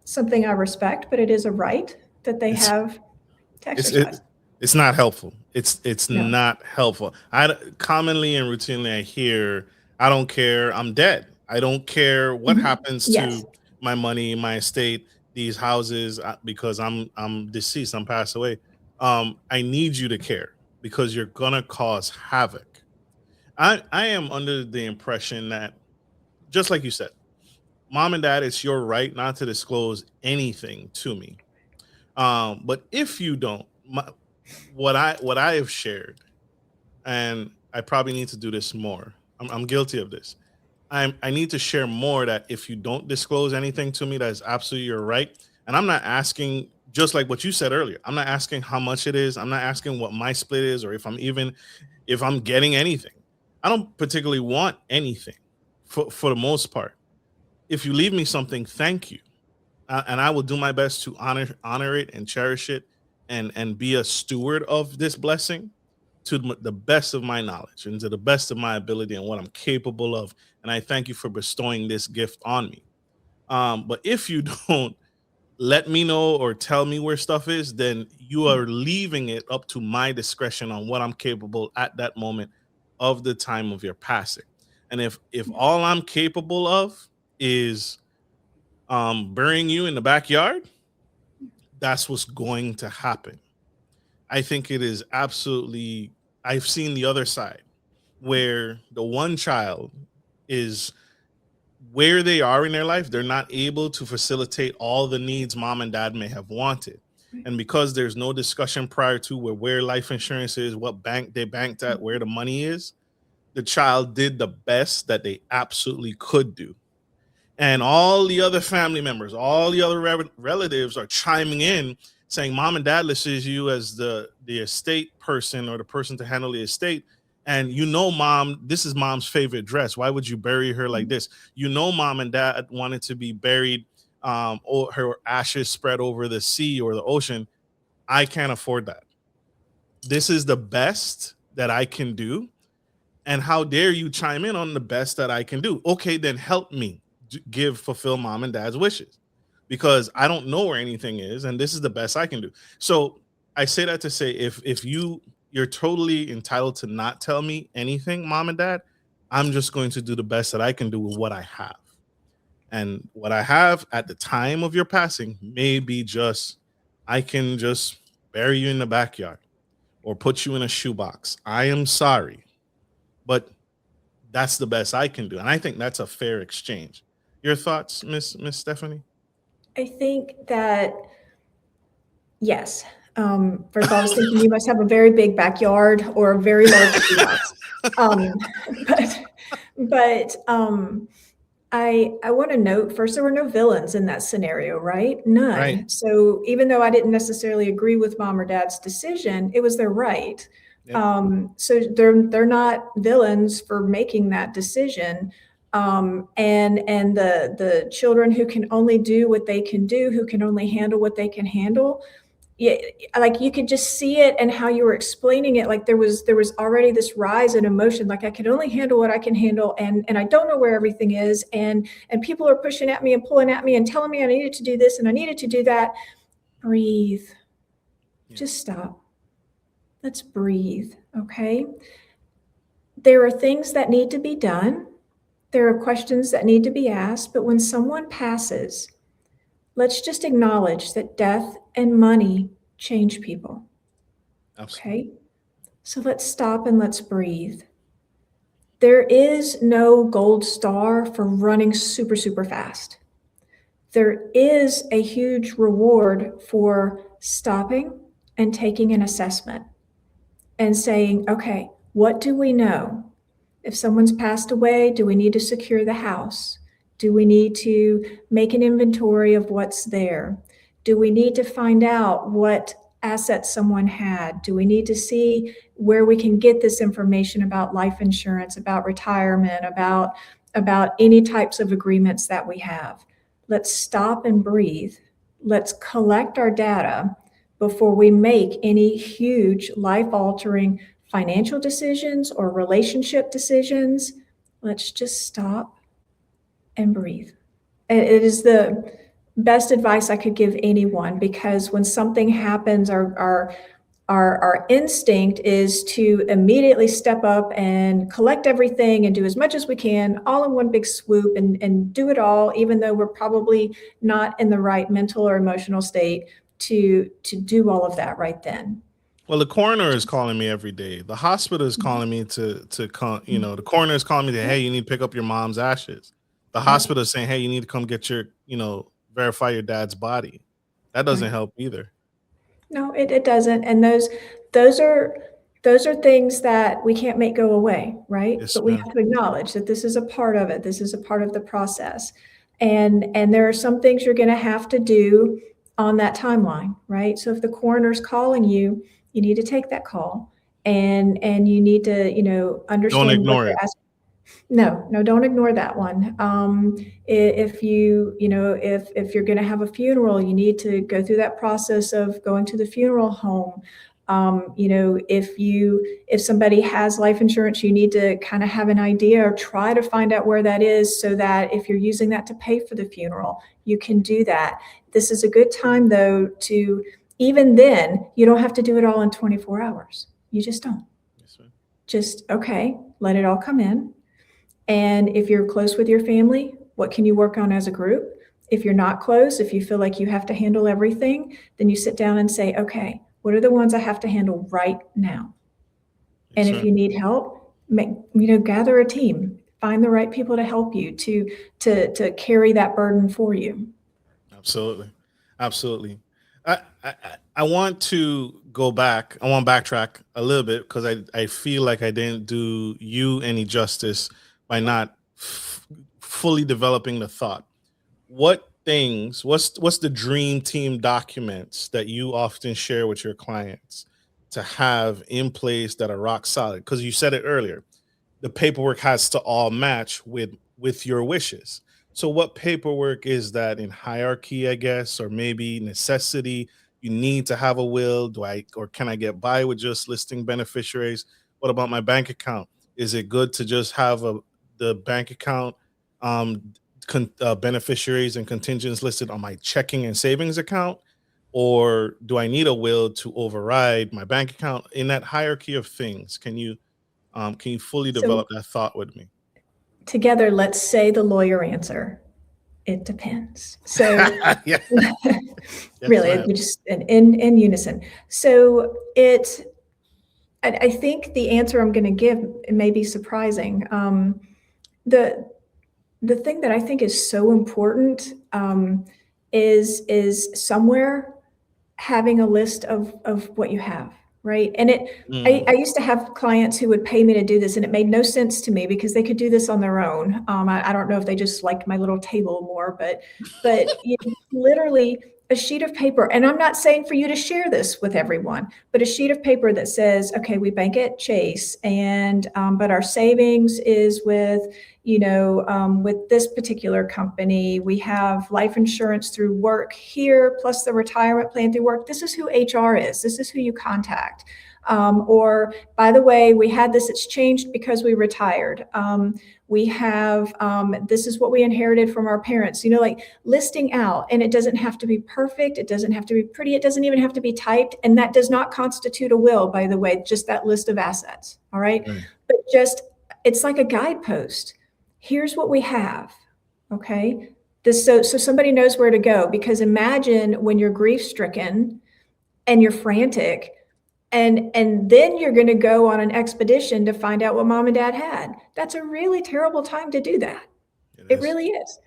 something I respect, but it is a right that they have to
It's
exercise.
it's not helpful. It's
No.
not helpful. I commonly and routinely I hear, I don't care, I'm dead. I don't care what happens
Yes.
to my money, my estate, these houses, because I'm deceased, I'm passed away. I need you to care because you're gonna cause havoc. I am under the impression that, just like you said, mom and dad, it's your right not to disclose anything to me. But if you don't, what I have shared, and I probably need to do this more. I'm guilty of this. I need to share more, that if you don't disclose anything to me, that is absolutely your right. And I'm not asking, just like what you said earlier, I'm not asking how much it is. I'm not asking what my split is, or if I'm getting anything. I don't particularly want anything for the most part. If you leave me something, thank you. And I will do my best to honor it and cherish it, and be a steward of this blessing to the best of my knowledge and to the best of my ability and what I'm capable of. And I thank you for bestowing this gift on me. But if you don't let me know or tell me where stuff is, then you are leaving it up to my discretion on what I'm capable at that moment of the time of your passing. And if all I'm capable of is burying you in the backyard, that's what's going to happen. I think it is absolutely, I've seen the other side where the one child is where they are in their life, they're not able to facilitate all the needs mom and dad may have wanted. And because there's no discussion prior to where life insurance is, what bank they banked at, where the money is, the child did the best that they absolutely could do. And all the other family members, all the other relatives are chiming in, saying, mom and dad listed you as the estate person, or the person to handle the estate. And mom, this is mom's favorite dress. Why would you bury her like this? Mom and dad wanted to be buried, or her ashes spread over the sea or the ocean. I can't afford that. This is the best that I can do. And how dare you chime in on the best that I can do? Okay, then help me fulfill mom and dad's wishes, because I don't know where anything is, and this is the best I can do. So I say that to say, if you're totally entitled to not tell me anything, mom and dad, I'm just going to do the best that I can do with what I have. And what I have at the time of your passing may be just, I can just bury you in the backyard or put you in a shoebox. I am sorry, but that's the best I can do. And I think that's a fair exchange. Your thoughts, Miss Stephanie?
I think that, yes. First of all, I was thinking you must have a very big backyard or a very large shoebox. But I want to note first, there were no villains in that scenario, right? None.
Right.
So even though I didn't necessarily agree with mom or dad's decision, it was their right. Yep. So they're not villains for making that decision. And the children who can only do what they can do, who can only handle what they can handle. Yeah, like you could just see it, and how you were explaining it, like there was already this rise in emotion, like I can only handle what I can handle, and I don't know where everything is, and people are pushing at me and pulling at me and telling me I needed to do this and I needed to do that. Breathe. Yeah. Just stop. Let's breathe, okay? There are things that need to be done. There are questions that need to be asked, but when someone passes, let's just acknowledge that death and money change people. Absolutely. Okay? So let's stop and let's breathe. There is no gold star for running super, super fast. There is a huge reward for stopping and taking an assessment and saying, okay, what do we know? If someone's passed away, do we need to secure the house? Do we need to make an inventory of what's there? Do we need to find out what assets someone had? Do we need to see where we can get this information about life insurance, about retirement, about any types of agreements that we have? Let's stop and breathe. Let's collect our data before we make any huge life-altering financial decisions or relationship decisions. Let's just stop and breathe. It is the best advice I could give anyone, because when something happens, our instinct is to immediately step up and collect everything and do as much as we can all in one big swoop and do it all, even though we're probably not in the right mental or emotional state to do all of that right then.
Well, the coroner is calling me every day. The hospital is calling me to come. You know, the coroner is calling me to, hey, you need to pick up your mom's ashes. The hospital is saying, hey, you need to come get your, verify your dad's body. That doesn't help either.
No, it doesn't. And those are things that we can't make go away, right?
Yes,
But we
ma'am.
have to acknowledge that this is a part of it. This is a part of the process. And there are some things you're going to have to do on that timeline, right? So if the coroner's calling you, you need to take that call, and you need to, understand
Don't ignore
what they're
it.
asking. No, don't ignore that one. If if you're going to have a funeral, you need to go through that process of going to the funeral home. If somebody has life insurance, you need to kind of have an idea or try to find out where that is, so that if you're using that to pay for the funeral, you can do that. This is a good time, though, to, even then, you don't have to do it all in 24 hours. You just don't.
Yes, ma'am.
Just, okay, let it all come in. And if you're close with your family, what can you work on as a group? If you're not close, if you feel like you have to handle everything, then you sit down and say, okay, what are the ones I have to handle right now?
Yes,
And if you need help, gather a team, find the right people to help you to carry that burden for you.
Absolutely. Absolutely. I want to go back. I want to backtrack a little bit, because I feel like I didn't do you any justice by not fully developing the thought. What's the dream team documents that you often share with your clients to have in place that are rock solid? Because you said it earlier, the paperwork has to all match with your wishes. So what paperwork is that in hierarchy, I guess, or maybe necessity? You need to have a will. Can I get by with just listing beneficiaries? What about my bank account? Is it good to just have the bank account um, beneficiaries and contingents listed on my checking and savings account? Or do I need a will to override my bank account? In that hierarchy of things, can you fully
So
develop that thought with me?
together, let's say the lawyer answer. It depends. So
Yeah. Yes,
really,
ma'am.
we just in unison. So I think the answer I'm going to give, it may be surprising. The thing that I think is so important, is somewhere having a list of what you have, right? And I used to have clients who would pay me to do this, and it made no sense to me because they could do this on their own. I don't know if they just liked my little table more, but literally a sheet of paper. And I'm not saying for you to share this with everyone, but a sheet of paper that says, okay, we bank at Chase, and but our savings is with with this particular company. We have life insurance through work here, plus the retirement plan through work. This is who HR is. This is who you contact. Or, by the way, we had this, it's changed because we retired. We have, this is what we inherited from our parents, like listing out. And it doesn't have to be perfect. It doesn't have to be pretty. It doesn't even have to be typed. And that does not constitute a will, by the way, just that list of assets. All right. But it's like a guidepost. Here's what we have. Okay. So somebody knows where to go, because imagine when you're grief stricken and you're frantic, and then you're going to go on an expedition to find out what mom and dad had. That's a really terrible time to do that. It really is.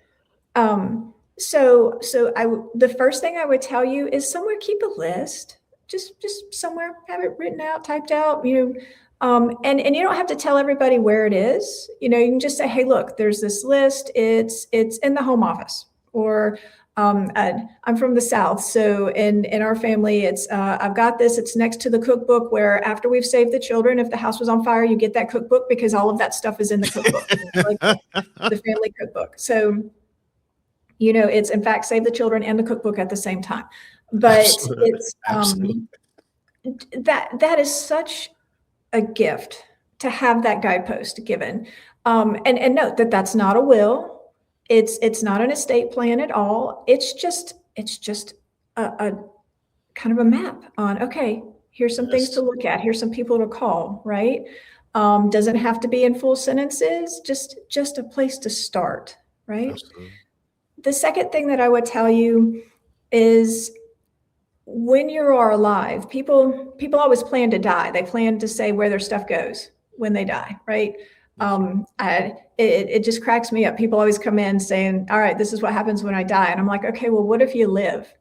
So the first thing I would tell you is somewhere keep a list. Just somewhere have it written out, typed out, and you don't have to tell everybody where it is. You can just say, hey, look, there's this list. It's in the home office. Or I'm from the South, so in our family, it's I've got this. It's next to the cookbook, where after we've saved the children, if the house was on fire, you get that cookbook because all of that stuff is in the cookbook, like the family cookbook. So it's in fact Save the Children and the cookbook at the same time. But
Absolutely.
it's
Absolutely.
that is such a gift to have that guidepost given. And note that that's not a will. It's not an estate plan at all. It's just a kind of a map on, okay, here's some things to
Yes.
look at. Here's some people to call, right? Doesn't have to be in full sentences, just a place to start, right?
Absolutely.
The second thing that I would tell you is when you are alive, people always plan to die. They plan to say where their stuff goes when they die, right? It just cracks me up. People always come in saying, all right, this is what happens when I die. And I'm like, okay, well, what if you live?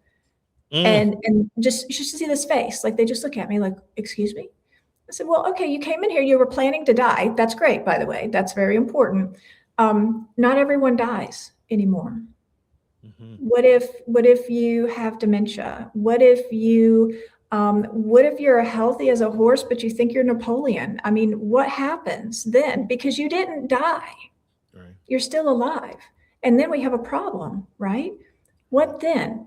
And just, you should see this face. Like, they just look at me like, excuse me? I said, well, okay, you came in here, you were planning to die. That's great, by the way. That's very important. Not everyone dies anymore. What if you have dementia? What if you're healthy as a horse, but you think you're Napoleon? I mean, what happens then? Because you didn't die.
Right.
You're still alive. And then we have a problem, right? What then?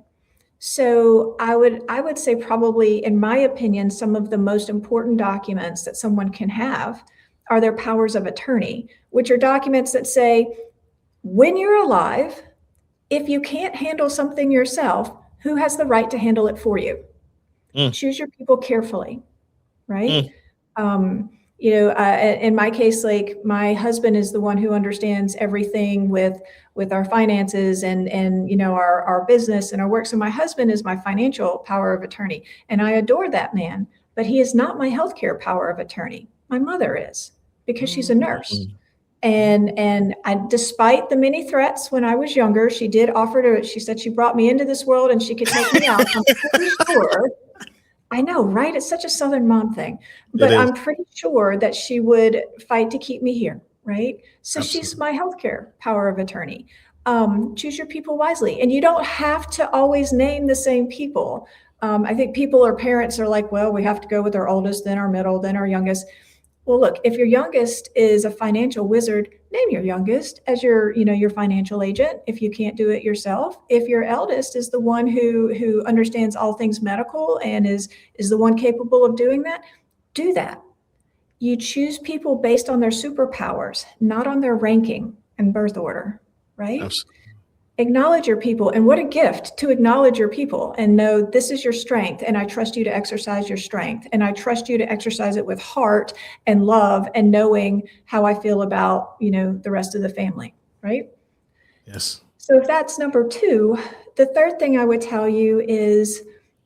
So I would say, probably, in my opinion, some of the most important documents that someone can have are their powers of attorney, which are documents that say, when you're alive, if you can't handle something yourself, who has the right to handle it for you? Choose your people carefully, right? In my case, like, my husband is the one who understands everything with our finances and our business and our work. So my husband is my financial power of attorney, and I adore that man, but he is not my healthcare power of attorney. My mother is, because she's a nurse. And despite the many threats when I was younger, she did offer to, she said she brought me into this world and she could take me out. I'm pretty sure. I know, right? It's such a Southern mom thing, but I'm pretty sure that she would fight to keep me here, right? So she's my healthcare power of attorney. Choose your people wisely. And you don't have to always name the same people. I think people or parents are like, well, we have to go with our oldest, then our middle, then our youngest. Well, look, if your youngest is a financial wizard, name your youngest as your financial agent if you can't do it yourself. If your eldest is the one who understands all things medical and is the one capable of doing that, do that. You choose people based on their superpowers, not on their ranking and birth order, right?
Absolutely.
Acknowledge your people. And what a gift to acknowledge your people and know this is your strength. And I trust you to exercise your strength. And I trust you to exercise it with heart and love and knowing how I feel about, the rest of the family, right?
Yes.
So if that's number two, the third thing I would tell you is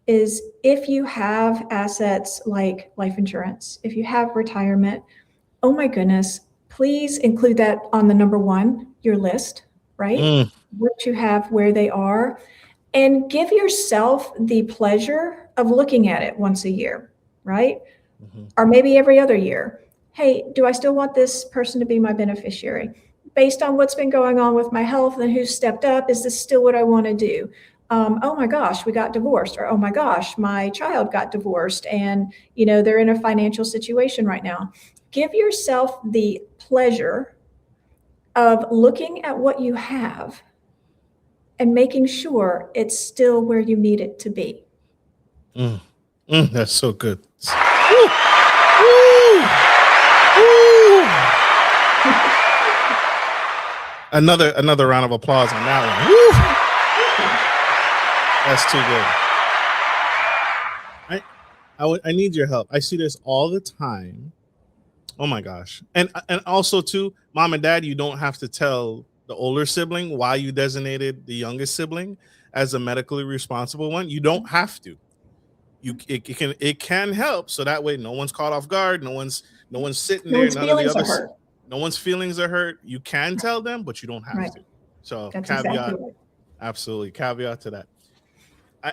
if you have assets like life insurance, if you have retirement, oh my goodness, please include that on the number one, your list, right? What you have, where they are, and give yourself the pleasure of looking at it once a year, right? Or maybe every other year. Hey, do I still want this person to be my beneficiary? Based on what's been going on with my health and who's stepped up, is this still what I want to do? Oh my gosh, we got divorced, or oh my gosh, my child got divorced and they're in a financial situation right now. Give yourself the pleasure of looking at what you have and making sure it's still where you need it to be.
That's so good. Woo! Woo! Woo! Another round of applause on that one. Woo! That's too good. I need your help. I see this all the time. Oh my gosh. And also too, mom and dad, you don't have to tell the older sibling why you designated the youngest sibling as a medically responsible one. You don't have to. It can help, so that way no one's caught off guard, no one's sitting there, none of the others, no one's feelings are hurt. You can tell them, but you don't have to. So that's caveat, exactly right. Absolutely, caveat to that.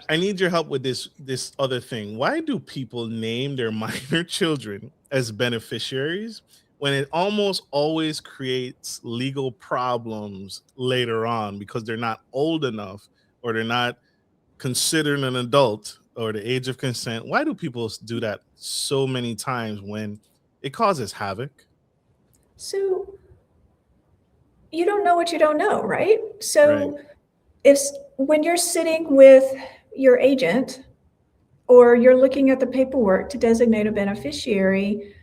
I need your help with this other thing. Why do people name their minor children as beneficiaries when it almost always creates legal problems later on because they're not old enough or they're not considered an adult or the age of consent? Why do people do that so many times when it causes havoc?
So you don't know what you don't know, right? So when you're sitting with your agent or you're looking at the paperwork to designate a beneficiary,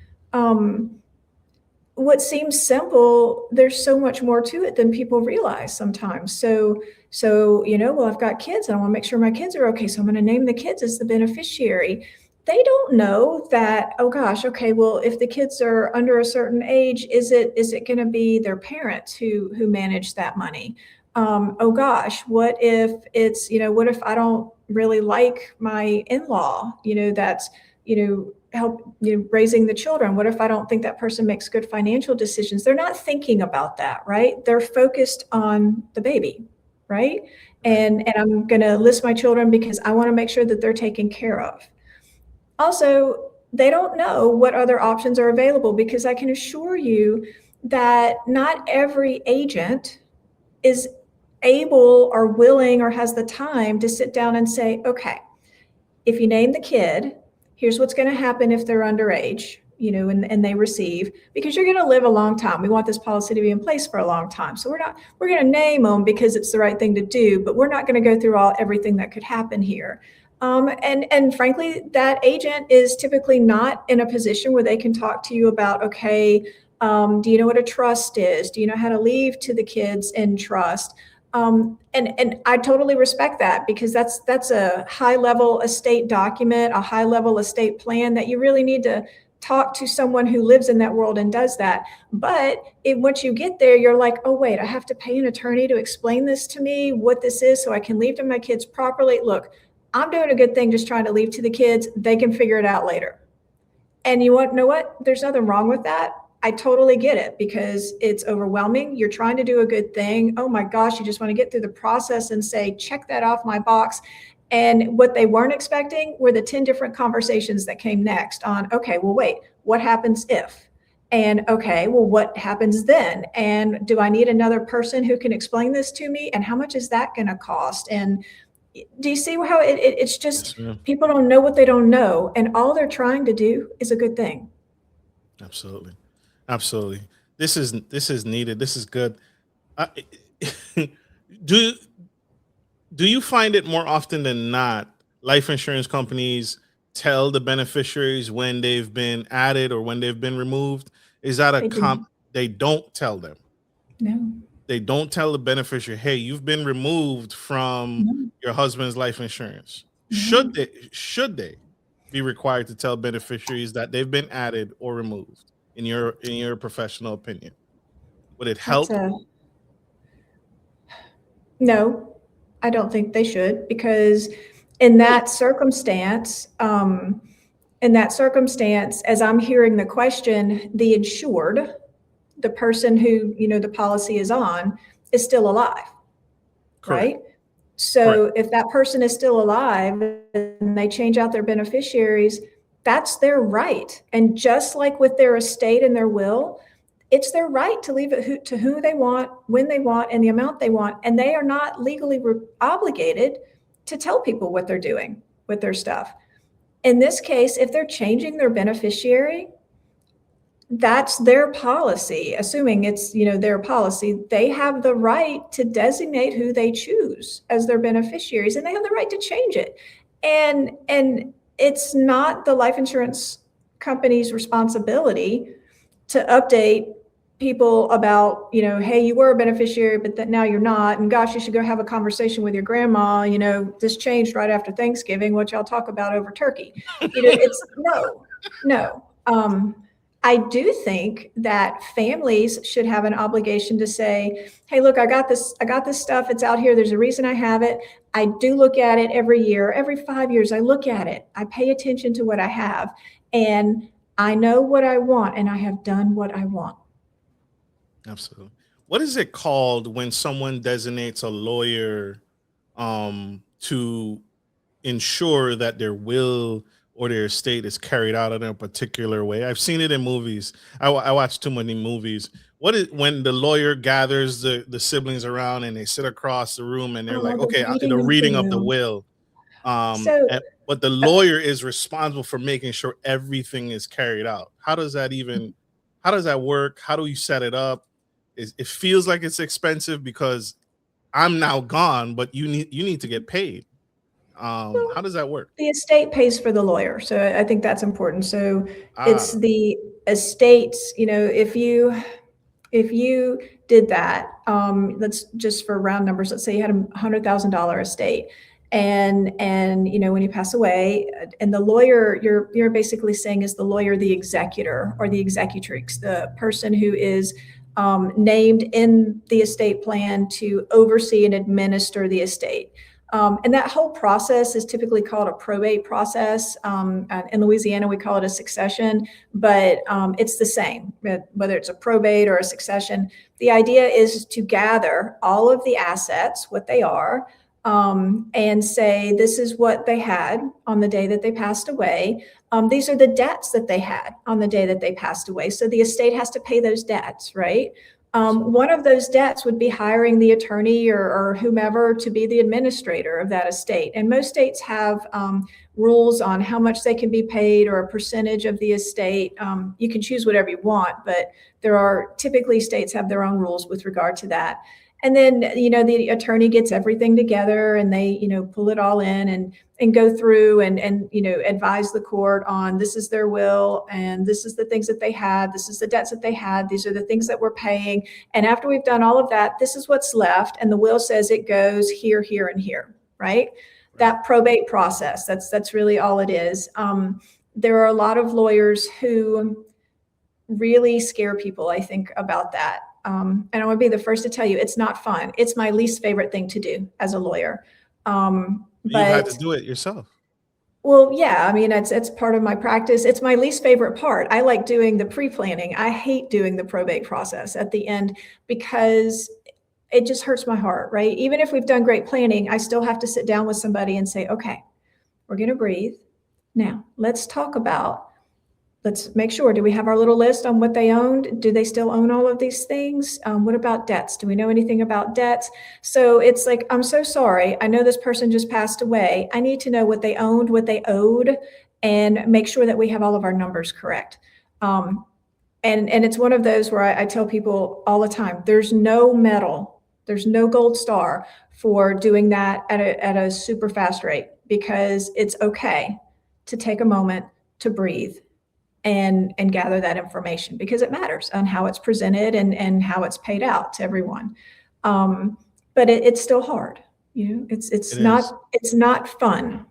what seems simple, there's so much more to it than people realize sometimes. So, well, I've got kids and I want to make sure my kids are okay. So I'm going to name the kids as the beneficiary. They don't know that, oh gosh, okay, well, if the kids are under a certain age, is it going to be their parents who manage that money? Oh gosh, what if it's, what if I don't really like my in-law, that's, help raising the children? What if I don't think that person makes good financial decisions? They're not thinking about that, right? They're focused on the baby, right? And I'm going to list my children because I want to make sure that they're taken care of. Also, they don't know what other options are available, because I can assure you that not every agent is able or willing or has the time to sit down and say, okay, if you name the kid, here's what's going to happen if they're underage, and they receive, because you're going to live a long time. We want this policy to be in place for a long time. So we're going to name them because it's the right thing to do, but we're not going to go through everything that could happen here. And frankly, that agent is typically not in a position where they can talk to you about, okay, do you know what a trust is? Do you know how to leave to the kids in trust? And I totally respect that, because that's a high level estate document, a high level estate plan that you really need to talk to someone who lives in that world and does that. But once you get there, you're like, oh wait, I have to pay an attorney to explain this to me, what this is, so I can leave to my kids properly. Look, I'm doing a good thing just trying to leave to the kids. They can figure it out later. And know what? There's nothing wrong with that. I totally get it, because it's overwhelming. You're trying to do a good thing. Oh my gosh, you just want to get through the process and say, check that off my box. And what they weren't expecting were the 10 different conversations that came next on, okay, well, wait, what happens if? And okay, well, what happens then? And do I need another person who can explain this to me? And how much is that going to cost? And do you see how it's just,
Yes,
people don't know what they don't know, and all they're trying to do is a good thing.
absolutely, absolutely. This is needed. This is good. I, do you find it more often than not, life insurance companies tell the beneficiaries when they've been added or when they've been removed? Is that
They do.
they don't tell them?
No.
They don't tell the beneficiary, hey, you've been removed from
No.
your husband's life insurance.
No.
Should they be required to tell beneficiaries that they've been added or removed, in your professional opinion? Would it
That's
help?
No, I don't think they should, because in that circumstance, as I'm hearing the question, the insured, the person who, the policy is on, is still alive,
Correct.
right? So if that person is still alive and they change out their beneficiaries, that's their right. And just like with their estate and their will, it's their right to leave it to who they want, when they want, and the amount they want. And they are not legally obligated to tell people what they're doing with their stuff. In this case, if they're changing their beneficiary, that's their policy. Assuming it's, their policy, they have the right to designate who they choose as their beneficiaries, and they have the right to change it. And it's not the life insurance company's responsibility to update people about, hey, you were a beneficiary, but that now you're not. And gosh, you should go have a conversation with your grandma. This changed right after Thanksgiving, what y'all talk about over turkey. It's no. I do think that families should have an obligation to say, hey, look, I got this stuff. It's out here. There's a reason I have it. I do look at it every year, every 5 years. I look at it. I pay attention to what I have, and I know what I want, and I have done what I want.
Absolutely. What is it called when someone designates a lawyer to ensure that their will or their estate is carried out in a particular way? I've seen it in movies. I watch too many movies. What is when the lawyer gathers the siblings around and they sit across the room and they're like, okay, the reading of the will. But the lawyer is responsible for making sure everything is carried out. How does that work? How do you set it up? It feels like it's expensive because I'm now gone, but you need to get paid. How does that work?
The estate pays for the lawyer. So I think that's important. So it's estates, if you did that, let's just for round numbers, let's say you had a $100,000 estate, and when you pass away, and the lawyer, you're basically saying is the lawyer the executor or the executrix, the person who is named in the estate plan to oversee and administer the estate. And that whole process is typically called a probate process. In Louisiana, we call it a succession, but it's the same, whether it's a probate or a succession. The idea is to gather all of the assets, what they are, and say, this is what they had on the day that they passed away. These are the debts that they had on the day that they passed away. So the estate has to pay those debts, right? One of those debts would be hiring the attorney or whomever to be the administrator of that estate. And most states have rules on how much they can be paid or a percentage of the estate. You can choose whatever you want, but typically states have their own rules with regard to that. And then, the attorney gets everything together and they, pull it all in and go through and advise the court on this is their will and this is the things that they had. This is the debts that they had. These are the things that we're paying. And after we've done all of that, this is what's left. And the will says it goes here, here, and here, right? That probate process, that's really all it is. There are a lot of lawyers who really scare people, I think, about that. And I would be the first to tell you, it's not fun. It's my least favorite thing to do as a lawyer.
You had to do it yourself.
Well, yeah, I mean, it's part of my practice. It's my least favorite part. I like doing the pre-planning. I hate doing the probate process at the end because it just hurts my heart, right? Even if we've done great planning, I still have to sit down with somebody and say, okay, we're going to breathe. Now, let's make sure, do we have our little list on what they owned? Do they still own all of these things? What about debts? Do we know anything about debts? So it's like, I'm so sorry. I know this person just passed away. I need to know what they owned, what they owed, and make sure that we have all of our numbers correct. And it's one of those where I tell people all the time, there's no medal, there's no gold star for doing that at a super fast rate, because it's okay to take a moment to breathe and gather that information, because it matters on how it's presented and how it's paid out to everyone. But it's still hard, it's not fun.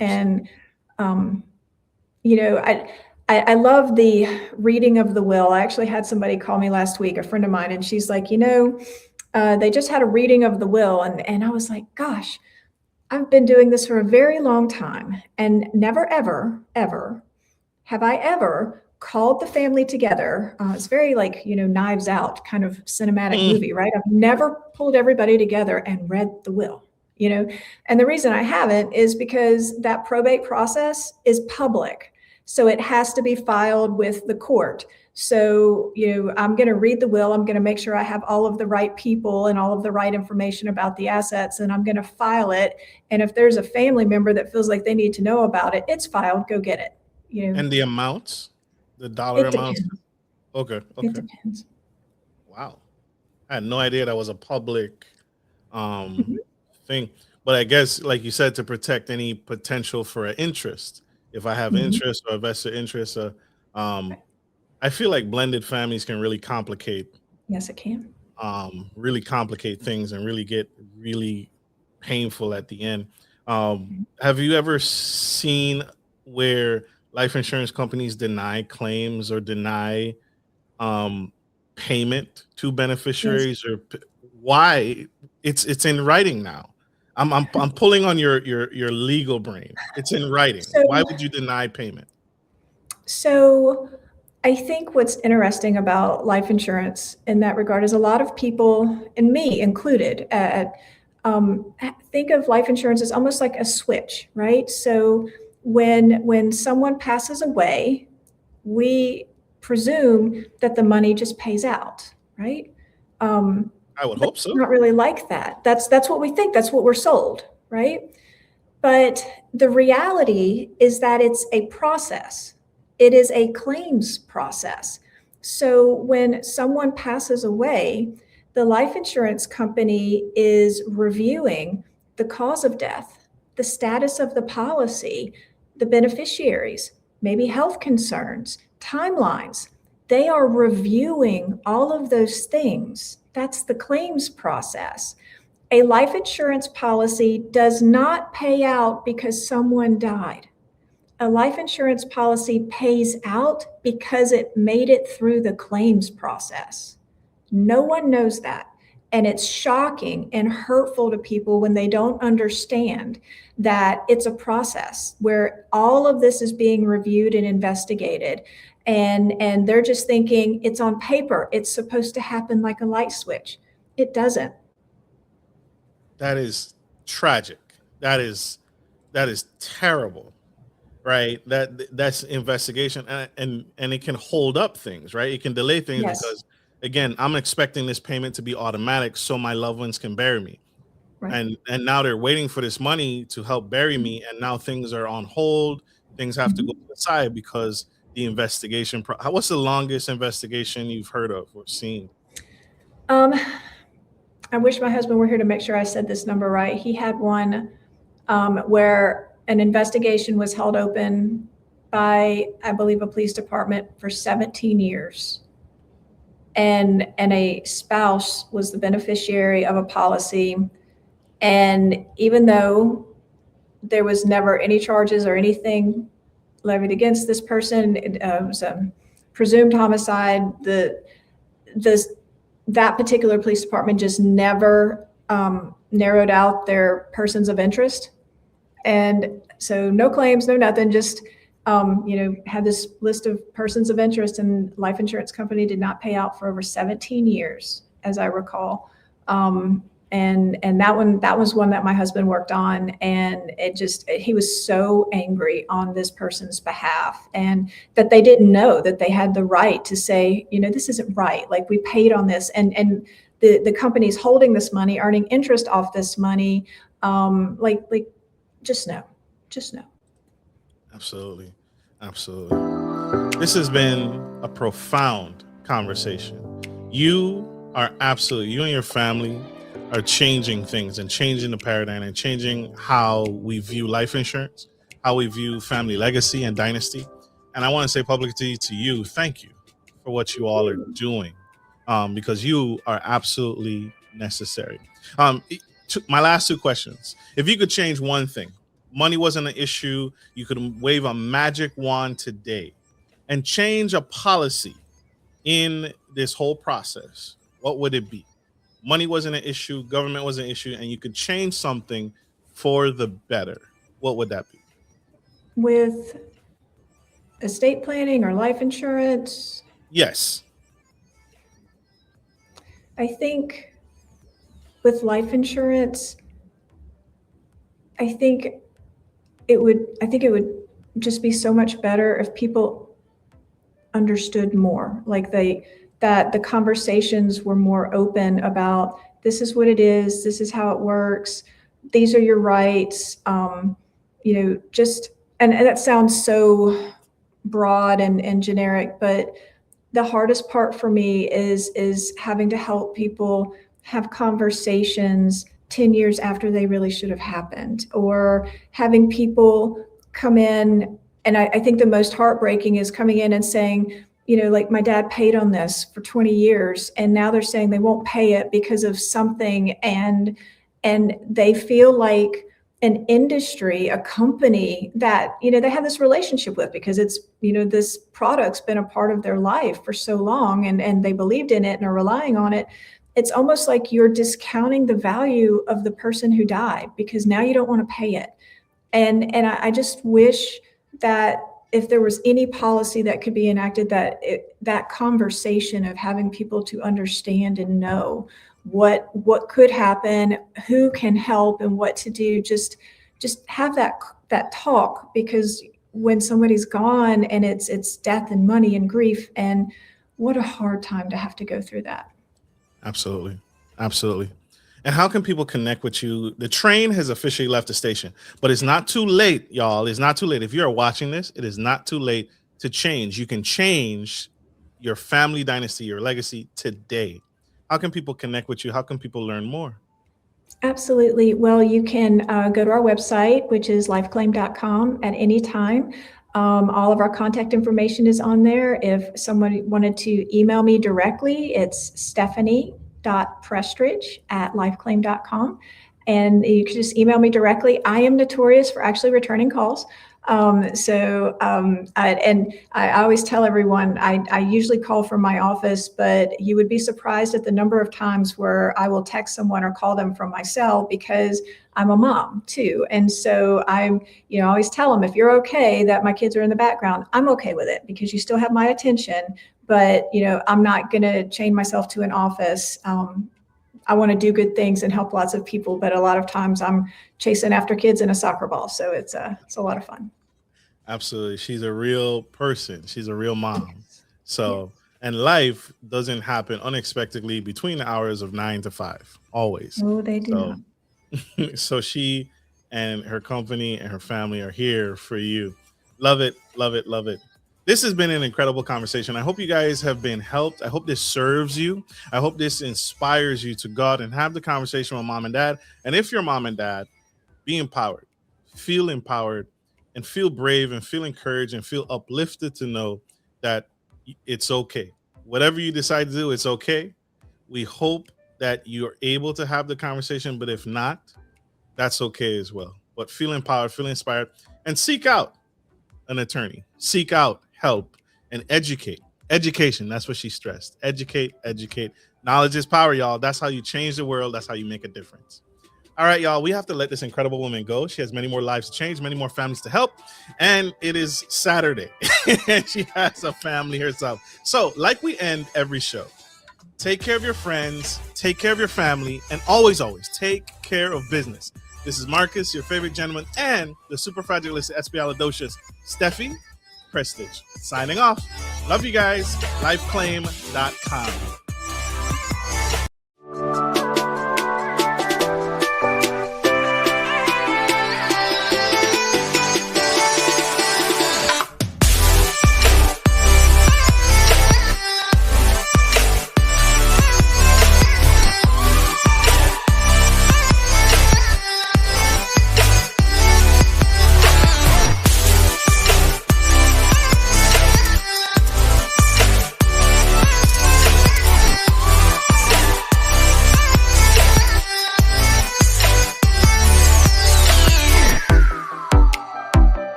Absolutely. And I love the reading of the will. I actually had somebody call me last week, a friend of mine, and she's like, they just had a reading of the will, and I was like, gosh, I've been doing this for a very long time, and never ever have I ever called the family together. It's very Knives Out kind of cinematic movie, right? I've never pulled everybody together and read the will, and the reason I haven't is because that probate process is public. So it has to be filed with the court. So, I'm going to read the will. I'm going to make sure I have all of the right people and all of the right information about the assets, and I'm going to file it. And if there's a family member that feels like they need to know about it, it's filed, go get it.
And the amounts, the dollar amounts. Okay.
It depends.
Wow, I had no idea that was a public thing. But I guess, like you said, to protect any potential for an interest. If I have interest or a vested interest, I feel like blended families can really complicate.
Yes, it can.
Really complicate things and really get really painful at the end. Have you ever seen where life insurance companies deny claims or deny payment to beneficiaries? Yes. Or why? It's in writing now. I'm pulling on your legal brain. It's in writing. So, why would you deny payment? So
I think what's interesting about life insurance in that regard is a lot of people, and me included, think of life insurance as almost like a switch, right? So when someone passes away, we presume that the money just pays out, right?
I would hope so.
It's not really like that. That's what we think. That's what we're sold, right? But the reality is that it's a process. It is a claims process. So when someone passes away, the life insurance company is reviewing the cause of death, the status of the policy, the beneficiaries, maybe health concerns, timelines. They are reviewing all of those things. That's the claims process. A life insurance policy does not pay out because someone died. A life insurance policy pays out because it made it through the claims process. No one knows that. And it's shocking and hurtful to people when they don't understand that it's a process where all of this is being reviewed and investigated. And they're just thinking it's on paper. It's supposed to happen like a light switch. It doesn't.
That is tragic. That is terrible, right? That's investigation, and it can hold up things, right? It can delay things
Yes.
because, again, I'm expecting this payment to be automatic so my loved ones can bury me.
Right.
And now they're waiting for this money to help bury me, and now things are on hold. Things have to go to the side because the investigation. What's the longest investigation you've heard of or seen?
I wish my husband were here to make sure I said this number right. He had one where an investigation was held open by, I believe, a police department for 17 years. And a spouse was the beneficiary of a policy. And even though there was never any charges or anything levied against this person, it was a presumed homicide, that particular police department just never narrowed out their persons of interest. And so no claims, no nothing, just had this list of persons of interest, and life insurance company did not pay out for over 17 years, as I recall. And that was one that my husband worked on, and he was so angry on this person's behalf, and that they didn't know that they had the right to say, this isn't right. Like, we paid on this, and the company's holding this money, earning interest off this money. Just know.
Absolutely. This has been a profound conversation. You and your family are changing things and changing the paradigm and changing how we view life insurance, how we view family legacy and dynasty. And I want to say publicly to you, thank you for what you all are doing, because you are absolutely necessary. My last two questions. If you could change one thing, money wasn't an issue, you could wave a magic wand today and change a policy in this whole process, what would it be? Money wasn't an issue, government wasn't an issue, and you could change something for the better. What would that be?
With estate planning or life insurance?
Yes.
I think with life insurance, I think it would just be so much better if people understood more, that the conversations were more open about, this is what it is, this is how it works, these are your rights. And that sounds so broad and generic, but the hardest part for me is having to help people have conversations 10 years after they really should have happened, or having people come in. And I think the most heartbreaking is coming in and saying, like, my dad paid on this for 20 years, and now they're saying they won't pay it because of something. And they feel like an industry, a company that, they have this relationship with, because it's, this product's been a part of their life for so long, and they believed in it and are relying on it. It's almost like you're discounting the value of the person who died because now you don't want to pay it. And I just wish that if there was any policy that could be enacted, that conversation of having people to understand and know what could happen, who can help, and what to do, just have that talk, because when somebody's gone, and it's death and money and grief, and what a hard time to have to go through that.
Absolutely. And how can people connect with you? The train has officially left the station, but it's not too late, y'all. It's not too late. If you are watching this, it is not too late to change. You can change your family dynasty, your legacy today. How can people connect with you? How can people learn more?
Absolutely. Well, you can go to our website, which is lifeclaim.com, at any time. All of our contact information is on there. If someone wanted to email me directly, it's stephanie.prestridge@lifeclaim.com. And you can just email me directly. I am notorious for actually returning calls. I always tell everyone I usually call from my office, but you would be surprised at the number of times where I will text someone or call them from my cell, because I'm a mom too. And so I always tell them, if you're okay that my kids are in the background, I'm okay with it, because you still have my attention, but I'm not going to chain myself to an office. I want to do good things and help lots of people, but a lot of times I'm chasing after kids in a soccer ball. So it's a lot of fun.
Absolutely. She's a real person. She's a real mom. So, and life doesn't happen unexpectedly between the hours of 9 to 5, always.
Oh, they do not.
So she and her company and her family are here for you. Love it, love it, love it. This has been an incredible conversation. I hope you guys have been helped. I hope this serves you. I hope this inspires you to go out and have the conversation with mom and dad. And if you're mom and dad, be empowered, and feel brave and feel encouraged and feel uplifted to know that it's okay. Whatever you decide to do, it's okay. We hope that you're able to have the conversation, but if not, that's okay as well. But feel empowered, feel inspired, and seek out an attorney. Seek out help and educate. Education, that's what she stressed. Educate. Knowledge is power, y'all. That's how you change the world. That's how you make a difference. All right, y'all, we have to let this incredible woman go. She has many more lives to change, many more families to help. And it is Saturday. And she has a family herself. So like we end every show, take care of your friends, take care of your family, and always take care of business. This is Marcus, your favorite gentleman, and the super fragilistic espialidocious Stephanie Prestridge, signing off. Love you guys. Lifeclaim.com.